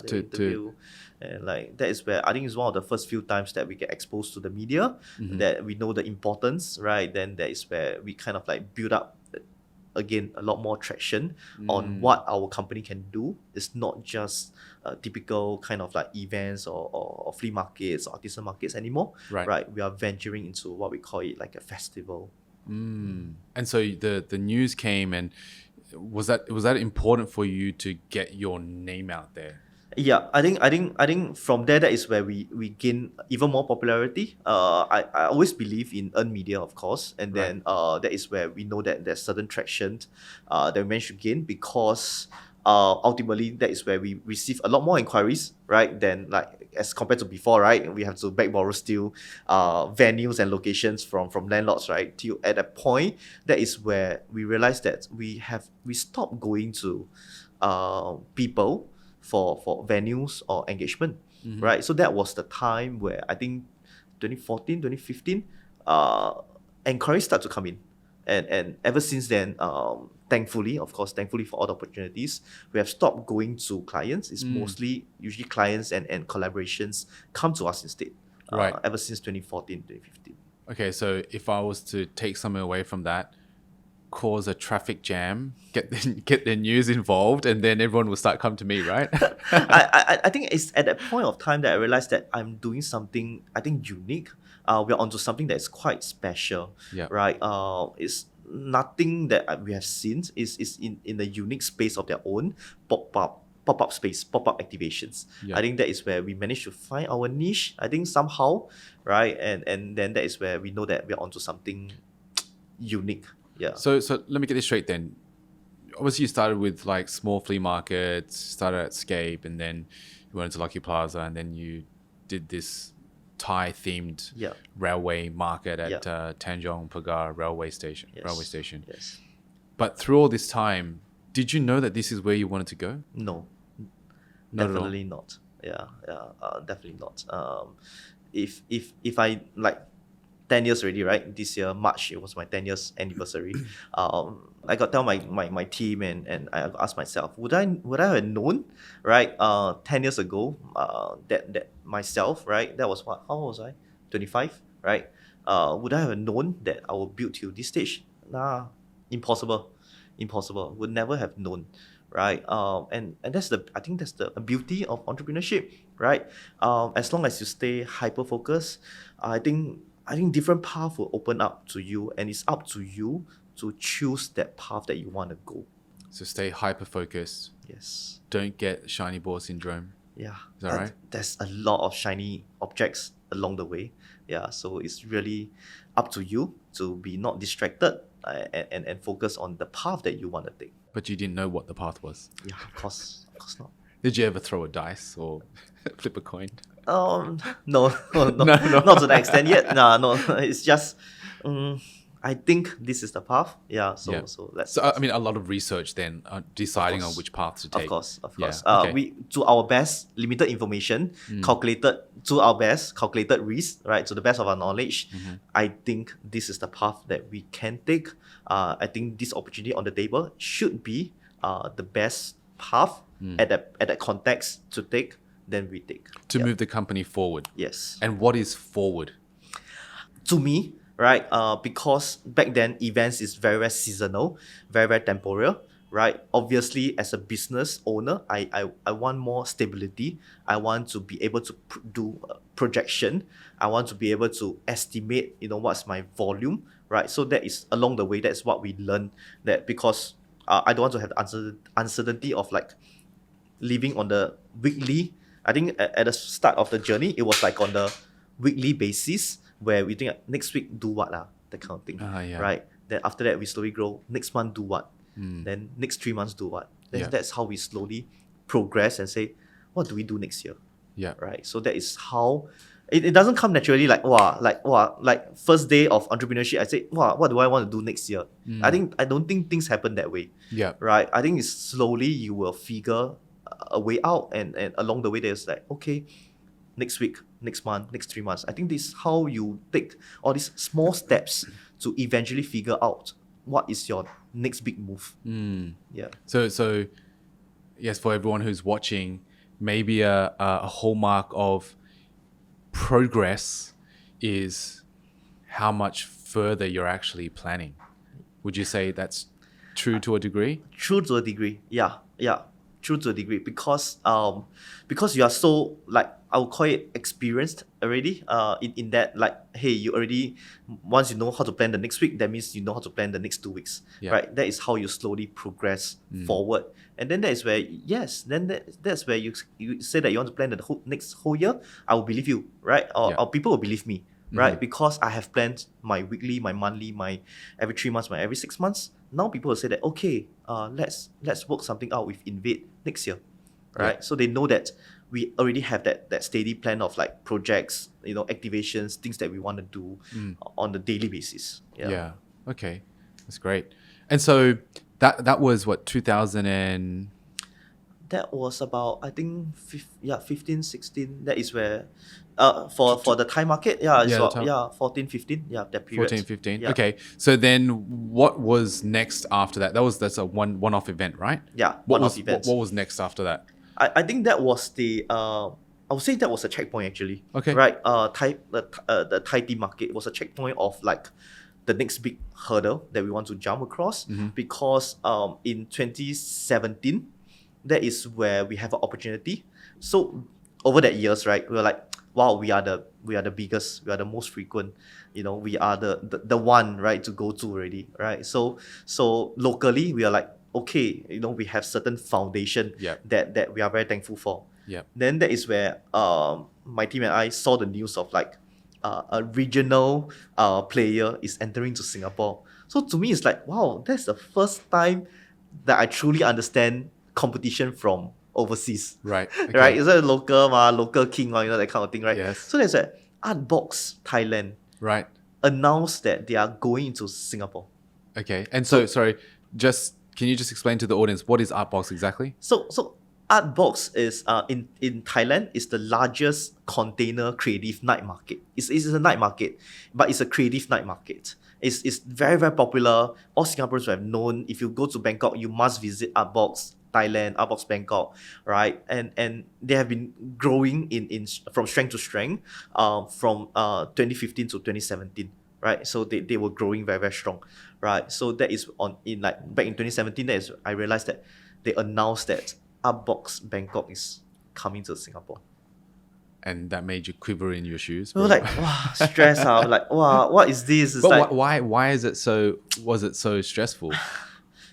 And like that is where I think it's one of the first few times that we get exposed to the media, that we know the importance, right? Then that is where we kind of like build up again a lot more traction on what our company can do. It's not just typical kind of like events or flea markets or artisan markets anymore. Right. We are venturing into what we call it like a festival. And so the news came, and was that important for you to get your name out there? Yeah, I think from there, that is where we gain even more popularity. I always believe in earned media, of course, and then that is where we know that there's certain traction that we managed to gain, because ultimately that is where we receive a lot more inquiries, right? Than like as compared to before, right? We have to beg, borrow, steal venues and locations from landlords, right? Till at a point, that is where we realize that we stopped going to people for venues or engagement, right? So that was the time where I think 2014, 2015, inquiries start to come in. And ever since then, thankfully for all the opportunities, we have stopped going to clients. It's mostly usually clients and collaborations come to us instead, ever since 2014, 2015. Okay, so if I was to take something away from that, cause a traffic jam, get the news involved, and then everyone will start coming to me, right? I think it's at that point of time that I realized that I'm doing something, I think, unique. We're onto something that is quite special, right? It's nothing that we have seen. Is in a unique space of their own, pop-up space, pop-up activations. I think that is where we managed to find our niche, I think, somehow, right? And then that is where we know that we're onto something unique. Yeah. So let me get this straight then. Obviously, you started with like small flea markets, started at Scape, and then you went into Lucky Plaza, and then you did this Thai themed railway market at Tanjong Pagar railway station. Yes. But through all this time, did you know that this is where you wanted to go? No. Definitely not. Yeah. Definitely not. If I like 10 years already, right? This year, March, it was my 10 years anniversary. I got to tell my team, and I asked myself, would I have known, right? 10 years ago, that myself, right? That was what? How old was I? 25, right? Would I have known that I would build to this stage? Nah, impossible. Would never have known, right? And that's I think that's the beauty of entrepreneurship, right? As long as you stay hyper focused, I think different path will open up to you, and it's up to you to choose that path that you want to go. So stay hyper focused. Yes. Don't get shiny ball syndrome. Yeah. Is that right? There's a lot of shiny objects along the way. Yeah. So it's really up to you to be not distracted, and focus on the path that you want to take. But you didn't know what the path was. Yeah, of course not. Did you ever throw a dice or flip a coin? No, no, No. not to that extent yet. No. It's just, I think this is the path. Yeah. So Yeah. let's. So, I mean, a lot of research then deciding on course. which path to take. Of course. Yeah, okay. We to our best, limited information, calculated risk, right? To the best of our knowledge, I think this is the path that we can take. I think this opportunity on the table should be the best path at that context to take. Then we take To move the company forward. Yes. And what is forward? To me, right? Because back then events is very, very seasonal, very, very temporal, right? Obviously, as a business owner, I want more stability. I want to be able to do projection. I want to be able to estimate, what's my volume, right? So that is along the way. That's what we learn. That because I don't want to have the uncertainty of like living on the weekly. I think at the start of the journey, it was like on the weekly basis where we think next week do what that kind of thing, Yeah. right? Then after that we slowly grow. Next month do what? Then next 3 months do what? That's how we slowly progress and say, what do we do next year? Yeah. Right. So that is how it doesn't come naturally like first day of entrepreneurship. I say, what do I want to do next year? I don't think things happen that way. Yeah. Right. I think it's slowly you will figure a way out, and along the way there's like, okay, next week, next month, next 3 months. I think this is how you take all these small steps to eventually figure out what is your next big move. Yeah. So yes, for everyone who's watching, maybe a hallmark of progress is how much further you're actually planning. Would you say that's true to a degree? True to a degree. Yeah. True to a degree, because you are so, like, I would call it experienced already. In that, like, hey, you already, once you know how to plan the next week, that means you know how to plan the next 2 weeks, right? That is how you slowly progress forward, and then that is where that's where you say that you want to plan the next whole year. I will believe you, right? Or people will believe me, right? Because I have planned my weekly, my monthly, my every 3 months, my every 6 months. Now people will say that, okay, let's work something out with Invade next year, right? So they know that we already have that steady plan of like projects, activations, things that we want to do on the daily basis. Yeah. Okay, that's great. And so that was what, 2000 and... That was about, I think, 15, 16. That is where, for the Thai market, it's about, 14, 15, that period. 14, 15. Yeah. Okay. So then what was next after that? That's a one-off event, right? Yeah, What event. What was next after that? I think that was I would say that was a checkpoint actually. Okay. Right. The Thai tea market was a checkpoint of like the next big hurdle that we want to jump across, because in 2017, that is where we have an opportunity. So over that years, right, we were like, wow, we are the biggest, we are the most frequent, we are the one, right, to go to already, right? So locally we are like, okay, we have certain foundation that we are very thankful for. Yeah. Then that is where my team and I saw the news of like a regional player is entering to Singapore. So to me, it's like, wow, that's the first time that I truly understand competition from overseas. Right. Okay. Right? It's a local king, that kind of thing, right? Yes. So there's a Artbox Thailand Right. announced that they are going into Singapore. Okay. And so sorry, can you just explain to the audience what is Artbox exactly? So Artbox is in Thailand is the largest container creative night market. It's a night market, but it's a creative night market. It's very, very popular. All Singaporeans have known. If you go to Bangkok, you must visit Artbox Thailand, Artbox Bangkok, right? And they have been growing in from strength to strength, from 2015 to 2017. Right, so they were growing very, very strong, right? So that is back in 2017. That is, I realized that they announced that Upbox Bangkok is coming to Singapore. And that made you quiver in your shoes. We were bro. like, wow, stress out. Like, wow, what is this? It's But like why is it so? Was it so stressful?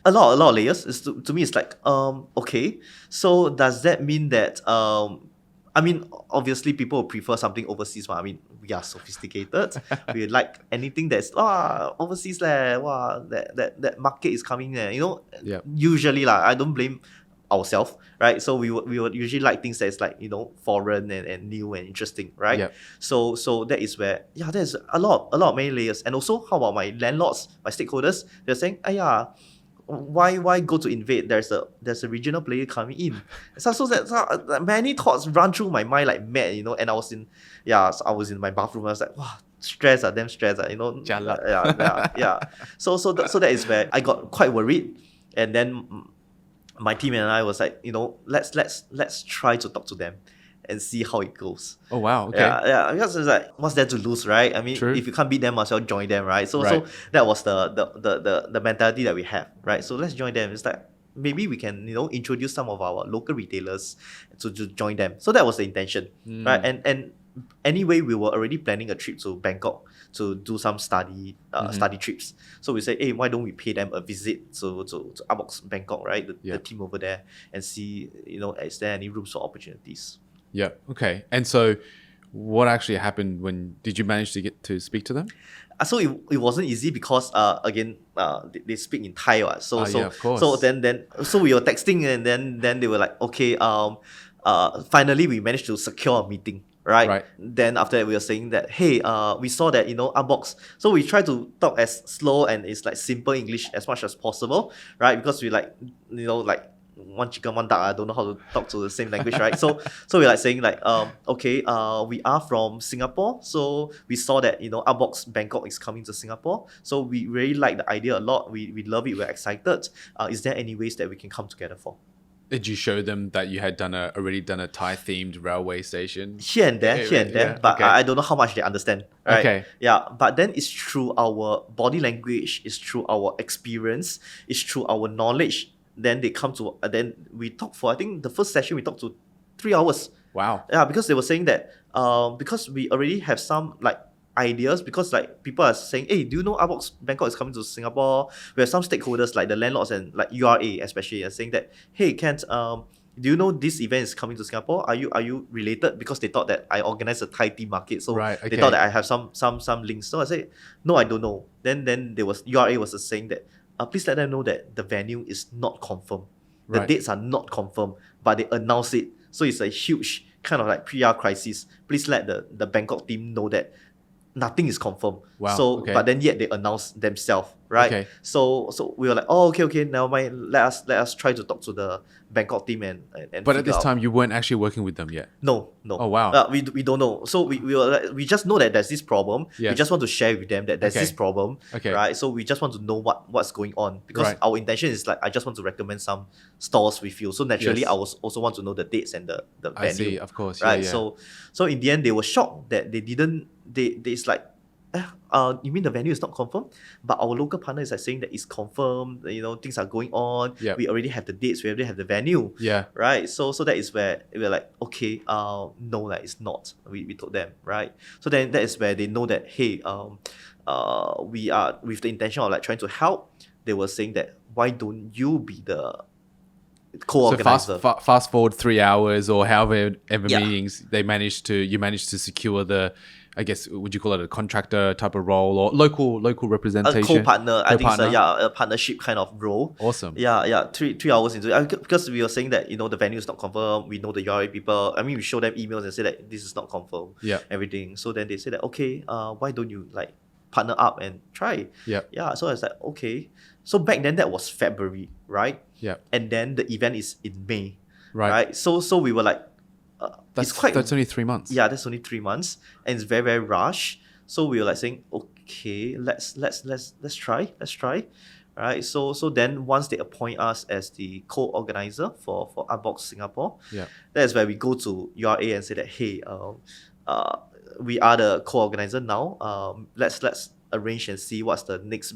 a lot of layers. To me, it's like, okay. So does that mean that I mean, obviously people will prefer something overseas. I mean, we are sophisticated. We like anything that's overseas leh. Wow, that market is coming there. You know, Yeah. usually like I don't blame ourselves, right? So we would usually like things that's like, you know, foreign and new and interesting, right? Yep. So that is where there's a lot of many layers. And also, how about my landlords, my stakeholders? They're saying, why go to Invade? There's a regional player coming in. So many thoughts run through my mind like mad, you know. And I was in my bathroom. I was like, wow, stress, damn stress, you know. Jialat. Yeah. So that is where I got quite worried, and then my team and I was like, you know, let's try to talk to them and see how it goes. Oh wow. Okay. Yeah, because it's like, what's there to lose, right? I mean, True. if you can't beat them, might as well join them, right? So Right. that was the mentality that we have, right? So let's join them. It's like, maybe we can, you know, introduce some of our local retailers to join them. So that was the intention, right? And anyway, we were already planning a trip to Bangkok to do some study trips. So we say, hey, why don't we pay them a visit to Upbox Bangkok, right? The team over there, and see, you know, is there any rooms for opportunities? Yeah. Okay. And so, what actually happened when did you manage to get to speak to them? So it wasn't easy because again they speak in Thai, so yeah, of course. so then so we were texting, and then they were like, okay, finally we managed to secure a meeting, right? Then after that we were saying that, hey, we saw that, you know, Upbox. So we try to talk as slow and it's like simple English as much as possible, right? Because we like, you know, like one chicken, one duck. I don't know how to talk to the same language, right? So we're like saying like, okay, we are from Singapore, so we saw that, you know, Upbox Bangkok is coming to Singapore. So we really like the idea a lot. We love it. We're excited. Is there any ways that we can come together for? Did you show them that you had already done a Thai themed railway station? Here and there, but okay. I don't know how much they understand. Right? Okay. Yeah, but then it's through our body language, it's through our experience, it's through our knowledge. Then they come to, then we talk for, I think the first session we talked to 3 hours. Wow. Yeah, because they were saying that because we already have some like ideas, because like people are saying, hey, do you know Upbox Bangkok is coming to Singapore? We have some stakeholders like the landlords and like URA especially are saying that, hey, Kent, do you know this event is coming to Singapore? Are you related? Because they thought that I organized a Thai tea market, so they thought that I have some links. So I say, no, I don't know. Then there was URA was saying that, please let them know that the venue is not confirmed. The dates are not confirmed, but they announce it. So it's a huge kind of like PR crisis. Please let the Bangkok team know that nothing is confirmed. Wow. So but then yet they announce themselves, right? Okay. So we were like, oh, okay, never mind. Let us try to talk to the Bangkok team and But at this figure out. time, you weren't actually working with them yet. No. Oh wow. We don't know. So we were like, we just know that there's this problem. Yes. We just want to share with them that there's this problem. Okay. Right. So we just want to know what's going on, because our intention is like, I just want to recommend some stores with you. So naturally, Yes. I also want to know the dates and the venue. I see. Of course. Right. Yeah. So in the end, they were shocked that they didn't. It's like, you mean the venue is not confirmed? But our local partner is like saying that it's confirmed. You know, things are going on. Yep. We already have the dates. We already have the venue. Yeah. Right. So that is where we're like, okay, no, like it's not. We told them, right? So then that is where they know that, hey, we are with the intention of like trying to help. They were saying that, why don't you be the co-organizer? So fast forward 3 hours or however meetings you managed to secure the, I guess, would you call it a contractor type of role or local representation? A co-partner. I think it's a partnership kind of role. Awesome. Yeah. 3 hours into it, because we were saying that, you know, the venue is not confirmed. We know the URA people. I mean, we show them emails and say that this is not confirmed. Yeah. Everything. So then they say that, okay, why don't you like partner up and try? Yeah. Yeah. So I was like, okay. So back then that was February, right? Yeah. And then the event is in May. Right. So we were like, that's only 3 months. Yeah, that's only 3 months, and it's very, very rushed. So we were like saying, okay, let's try, right? So then once they appoint us as the co-organizer for Upbox Singapore, that's where we go to URA and say that, hey, we are the co-organizer now. Let's arrange and see what's the next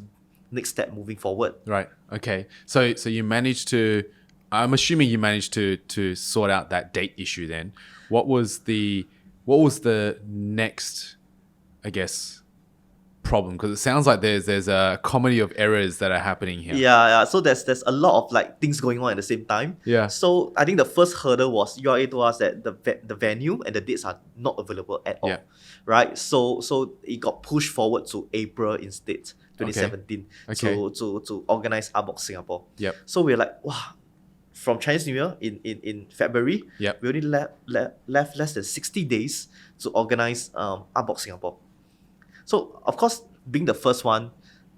step moving forward. Right. Okay. So you managed to I'm assuming you managed to sort out that date issue then. What was the next, I guess, problem? Because it sounds like there's a comedy of errors that are happening here. Yeah. So there's a lot of like things going on at the same time. Yeah. So I think the first hurdle was URA told us that the venue and the dates are not available at all. Yeah. Right. So it got pushed forward to April instead, 2017. Okay. To organize Artbox Singapore. Yep. So we're like, wow. From Chinese New Year in February, Yep. we only left less than 60 days to organize Artbox Singapore. So of course, being the first one,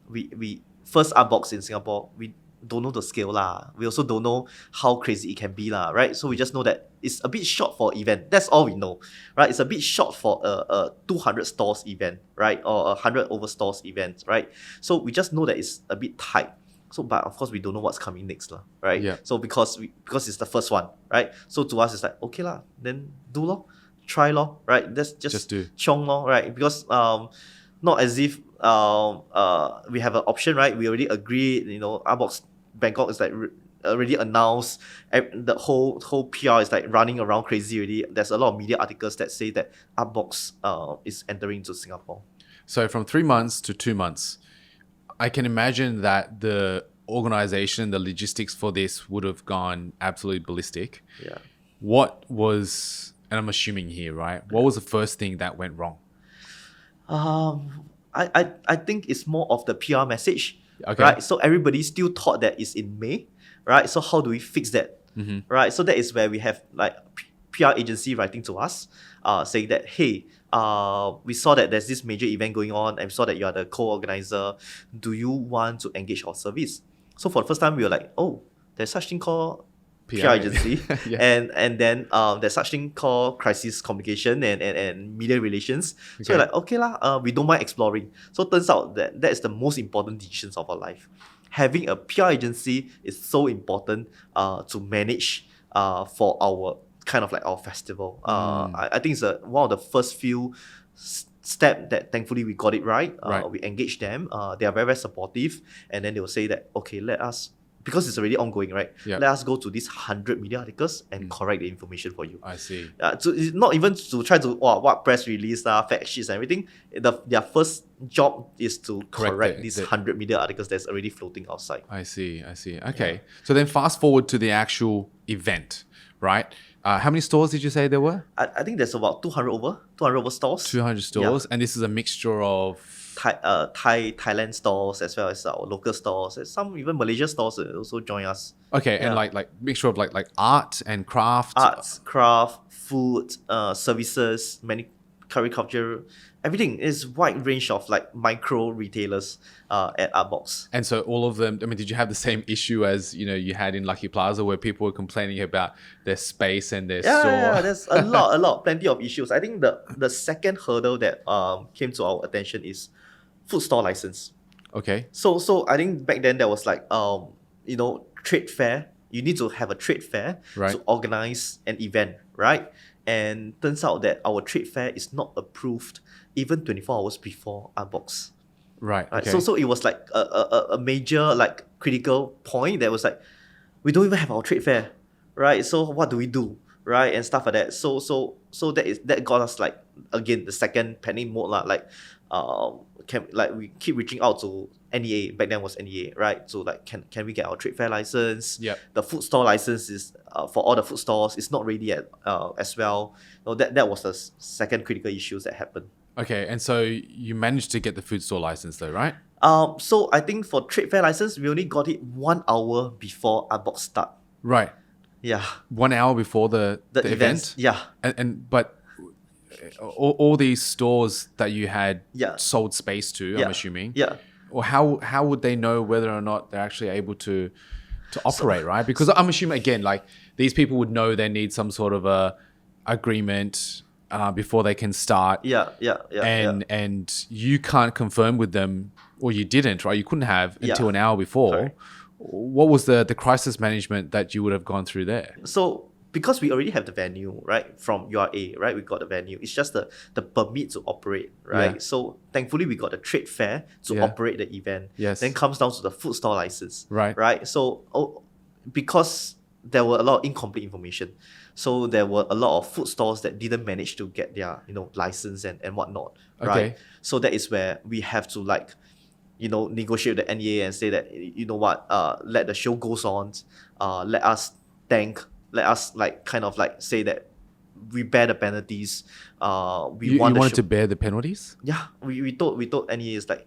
we first Artbox in Singapore, we don't know the scale lah. We also don't know how crazy it can be lah, right? So we just know that it's a bit short for event. That's all we know, right? It's a bit short for a 200 stores event, right? Or a 100 over stores event, right? So we just know that it's a bit tight. So, but of course, we don't know what's coming next, right? Yeah. So because it's the first one, right? So to us, it's like, okay lah, then do lor, try lor, right? That's just do. chiong lor, right? Because not as if we have an option, right? We already agreed, Artbox Bangkok is like already announced. The whole PR is like running around crazy already. There's a lot of media articles that say that Artbox is entering to Singapore. So from 3 months to 2 months, I can imagine that the organization, the logistics for this would have gone absolutely ballistic. Yeah. What was, and I'm assuming here, right? What was the first thing that went wrong? I think it's more of the PR message, Okay. right? So everybody still thought that it's in May, right? So how do we fix that, right? So that is where we have like PR agency writing to us, saying that, hey, we saw that there's this major event going on and we saw that you are the co-organizer. Do you want to engage our service? So for the first time, we were like, oh, there's such thing called PR agency. Yeah. And then there's such thing called crisis communication and media relations. So Okay. we're like, okay lah, we don't mind exploring. So it turns out that is the most important decisions of our life. Having a PR agency is so important to manage for our kind of like our festival. I think it's one of the first few step that thankfully we got it right. Right. We engaged them. They are very, very supportive. And then they will say that, okay, let us, because it's already ongoing, right? Yeah. Let us go to these 100 media articles and correct the information for you. I see. So it's not even to try to, what press release, fact sheets and everything. Their first job is to correct these 100 media articles that's already floating outside. I see. Okay. So then fast forward to the actual event, right? How many stores did you say there were? I think there's about 200 over stores. 200 stores. And this is a mixture of... Thailand stores as well as our local stores. And some even Malaysia stores also join us. Okay, Yeah. and like mixture of like art and craft. Arts, craft, food, services, culture, everything is wide range of like micro retailers at Artbox. And so all of them, I mean, did you have the same issue as, you had in Lucky Plaza where people were complaining about their space and their store? Yeah, there's a lot, plenty of issues. I think the second hurdle that came to our attention is food store license. Okay. So I think back then there was like trade fair. You need to have a trade fair Right. to organize an event, right? And turns out that our trade fair is not approved even 24 hours before Artbox. Right. Right? Okay. So it was like a major like critical point that was like, we don't even have our trade fair, right? So what do we do, right? And stuff like that. So that got us like, again, the second panic mode lah. Like we keep reaching out to NEA. Back then was NEA, right? So like, can we get our trade fair license? Yep. The food store license is for all the food stores. It's not ready yet as well. That was the second critical issues that happened. Okay. And so you managed to get the food store license though, right? So I think for trade fair license, we only got it 1 hour before Artbox start. Right. Yeah. 1 hour before the events. event. Yeah. But all these stores that you had Yeah. sold space to, Yeah. I'm assuming. Yeah. Or how would they know whether or not they're actually able to operate, right? Because I'm assuming, again, like these people would know they need some sort of a agreement before they can start. Yeah. And you can't confirm with them, or you didn't, right? You couldn't have until an hour before. Correct. What was the crisis management that you would have gone through there? So because we already have the venue, right, from URA, right, we got the venue. It's just the permit to operate, right? Yeah. So thankfully we got the trade fair to Yeah. operate the event. Yes. Then comes down to the food store license. Right. Right. So because there were a lot of incomplete information. So there were a lot of food stores that didn't manage to get their, license and whatnot, right? Okay. So that is where we have to negotiate the NEA and say that, you know what, let the show goes on, let us let us kind of say that we bear the penalties, we You want the wanted show. to bear the penalties? Yeah, we told NEA is like,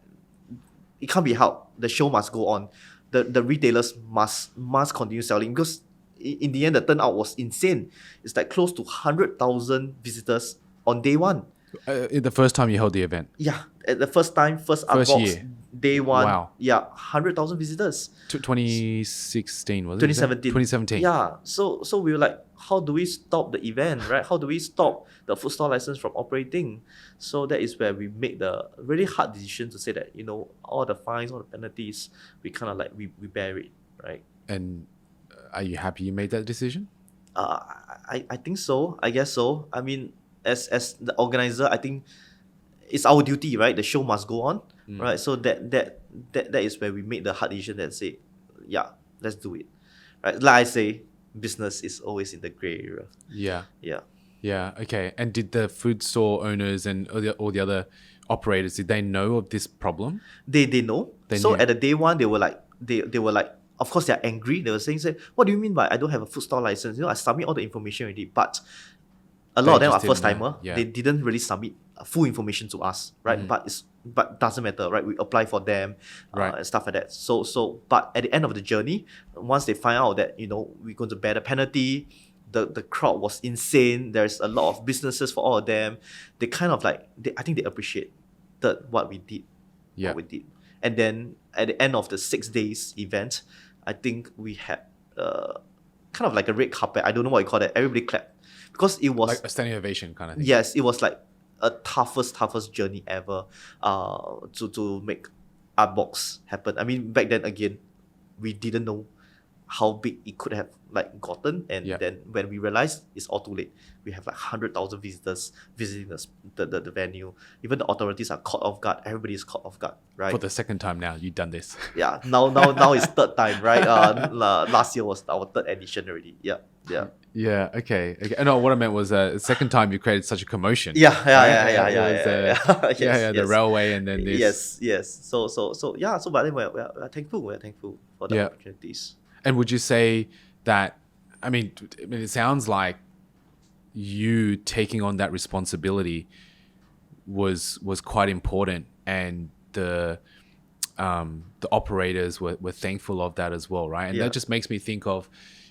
it can't be helped. The show must go on. The retailers must continue selling, because in the end the turnout was insane. It's like close to 100,000 visitors on day one. The first time you held the event? Yeah, at the first time, first First Artbox, year? day one. Wow. Yeah, 100,000 visitors. 2016, was it? 2017. 2017. Yeah. So we were like, how do we stop the event, right? How do we stop the food store license from operating? So that is where we make the really hard decision to say that, all the fines, all the penalties, we kind of we bear it, right? And are you happy you made that decision? I think so. I guess so. I mean, as the organizer, I think it's our duty, right? The show must go on, right? So that is where we make the hard decision and say, yeah, let's do it, right? Like I say, business is always in the gray area. Yeah. Yeah. Yeah. Okay. And did the food store owners and all the other operators, did they know of this problem? They know. They So knew. at the day one, they were like, of course they're angry. They were saying, what do you mean by I don't have a food store license? I submit all the information already, but a lot of them are just first didn't know. timer. Yeah. They didn't really submit full information to us, right? But doesn't matter, right? We apply for them, Right. and stuff like that. So but at the end of the journey, once they find out that we're going to bear the penalty, the crowd was insane. There's a lot of businesses for all of them. They kind of I think they appreciated what we did. Yeah. What we did. And then at the end of the 6 days event, I think we had kind of like a red carpet. I don't know what you call it. Everybody clapped because it was Like a standing ovation kind of thing. yes, it was like a toughest journey ever. To make Artbox happen. I mean, back then again, we didn't know how big it could have gotten, and Yeah. then when we realized, it's all too late. We have 100,000 visitors visiting the venue. Even the authorities are caught off guard. Everybody is caught off guard, right? For the second time now, you've done this. Yeah, now it's third time, right? Last year was our third edition already. Yeah. Yeah. Okay. No, what I meant was the second time you created such a commotion. Yeah. It was, the railway, and then this. Yes. So yeah. So but then we're thankful. We're thankful for the Yeah. opportunities. And would you say that? I mean, it sounds like you taking on that responsibility was quite important, and the operators were thankful of that as well, right? And Yeah. that just makes me think of,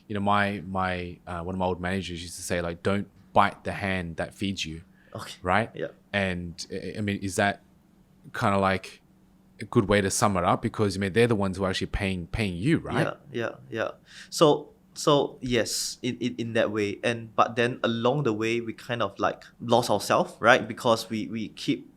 my one of my old managers used to say, like, don't bite the hand that feeds you, Okay. right? Yeah. And I mean, is that kind of like a good way to sum it up? Because they're the ones who are actually paying you, right? Yeah. So yes, in that way, but then along the way we kind of lost ourselves, right? Because we keep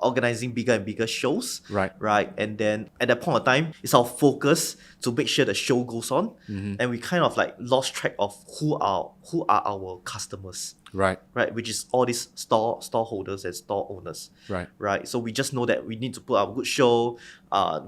organizing bigger and bigger shows, Right. And then at that point of time, it's our focus to make sure the show goes on, and we kind of lost track of who are our customers, Right. which is all these store holders and store owners, Right. So we just know that we need to put out a good show,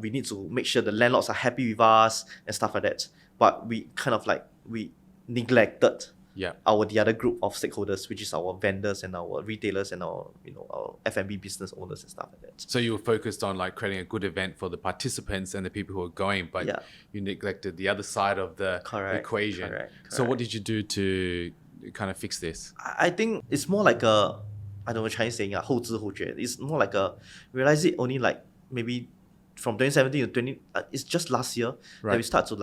we need to make sure the landlords are happy with us and stuff like that, but we kind of we neglected Yeah. the other group of stakeholders, which is our vendors and our retailers and our our F&B business owners and stuff like that. So you were focused on creating a good event for the participants and the people who are going, but Yeah. you neglected the other side of the equation. Correct. So what did you do to kind of fix this? I think it's more like a, I don't know Chinese saying 后知后觉. It's more like a, realize it only maybe from 2017 to 20, it's just last year that we start to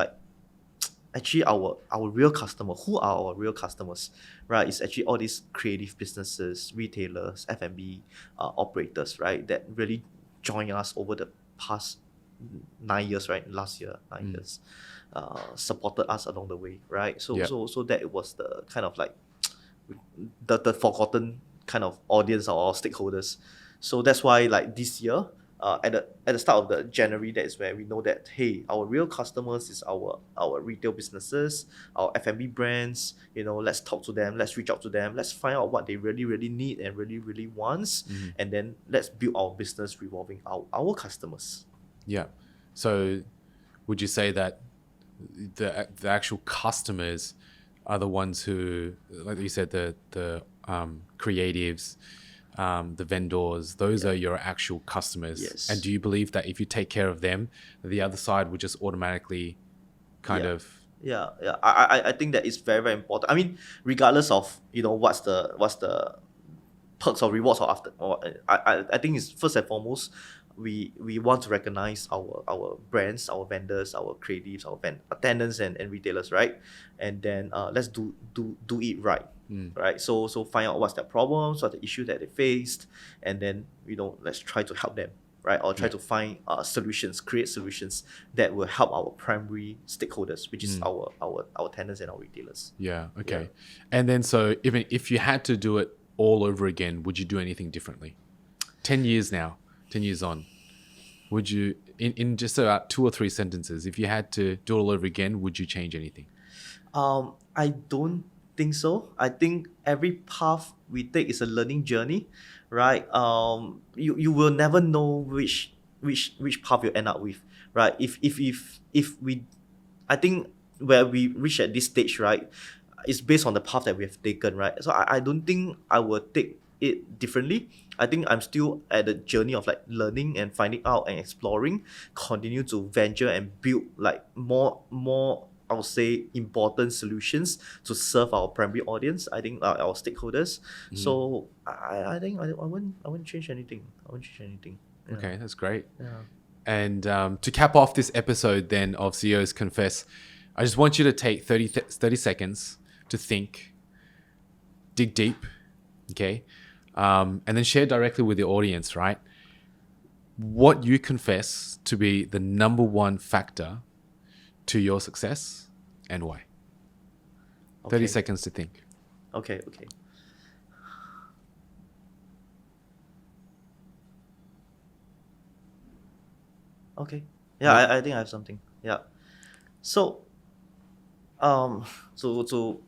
actually our real customer. Who are our real customers, right? It's actually all these creative businesses, retailers, F&B operators, right, that really join us over the past 9 years, right? Last year, 9 years, supported us along the way, right? So that was the kind of the forgotten kind of audience or stakeholders. So that's why this year, at the start of the January, that is where we know that, hey, our real customers is our retail businesses, our F&B brands. Let's talk to them, let's reach out to them, let's find out what they really, really need and really, really wants, and then let's build our business revolving our customers. Yeah. So would you say that the actual customers are the ones who, like you said, the creatives, the vendors. Those are your actual customers. Yes. And do you believe that if you take care of them, the other side would just automatically kind Yeah. of Yeah. I think that is very, very important. I mean, regardless of what's the perks or rewards or after, or I think it's first and foremost, we want to recognize our brands, our vendors, our creatives, our attendants and retailers, right? And then let's do it right. Right, so find out what's their problems, what the issue that they faced, and then let's try to help them, right? Or try to find solutions, create solutions that will help our primary stakeholders, which is our tenants and our retailers. Yeah. Okay. And then, so even if you had to do it all over again, would you do anything differently? 10 years now, 10 years on, would you, in just about 2 or 3 sentences, if you had to do it all over again, would you change anything? I don't think so. I think every path we take is a learning journey, right? You will never know which path you end up with, right? If we, I think where we reach at this stage, right, is based on the path that we have taken, right? So I don't think I will take it differently. I think I'm still at the journey of like learning and finding out and exploring, continue to venture and build like more I would say important solutions to serve our primary audience. I think our stakeholders. So I think I wouldn't change anything. I wouldn't change anything. Yeah. Okay, that's great. Yeah. And to cap off this episode then of CEOs Confess, I just want you to take 30 seconds to think, dig deep, okay? And then share directly with the audience, right? What you confess to be the number one factor to your success and why. 30 seconds to think. Okay. Okay. Yeah, I think I have something. Yeah. So, so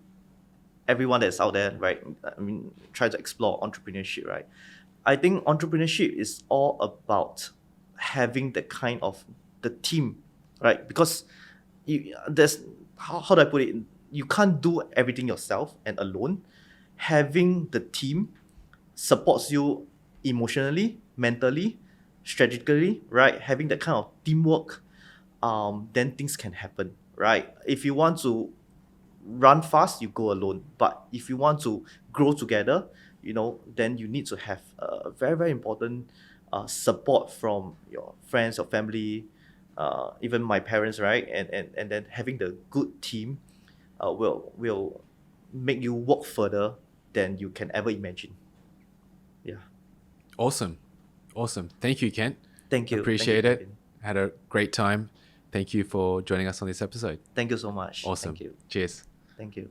everyone that's out there, right? I mean, try to explore entrepreneurship, right? I think entrepreneurship is all about having the kind of the team, right? Because there's how do I put it? You can't do everything yourself and alone. Having the team supports you emotionally, mentally, strategically, right? Having that kind of teamwork, then things can happen, right? If you want to run fast, you go alone. But if you want to grow together, then you need to have a very, very important support from your friends, your family, even my parents, right? And then having the good team will make you walk further than you can ever imagine. Yeah. Awesome. Thank you, Kent. Thank you. Appreciate Thank you, it. Had a great time. Thank you for joining us on this episode. Thank you so much. Awesome. Thank you. Cheers. Thank you.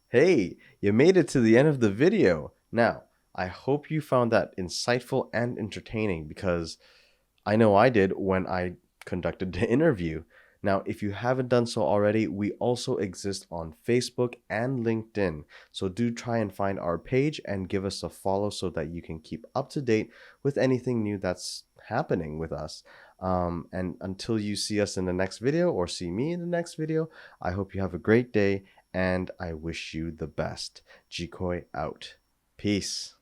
Hey, you made it to the end of the video. Now, I hope you found that insightful and entertaining because I know I did when I conducted the interview. Now, if you haven't done so already, we also exist on Facebook and LinkedIn. So do try and find our page and give us a follow so that you can keep up to date with anything new that's happening with us. And until you see us in the next video or see me in the next video, I hope you have a great day and I wish you the best. Jikoi out. Peace.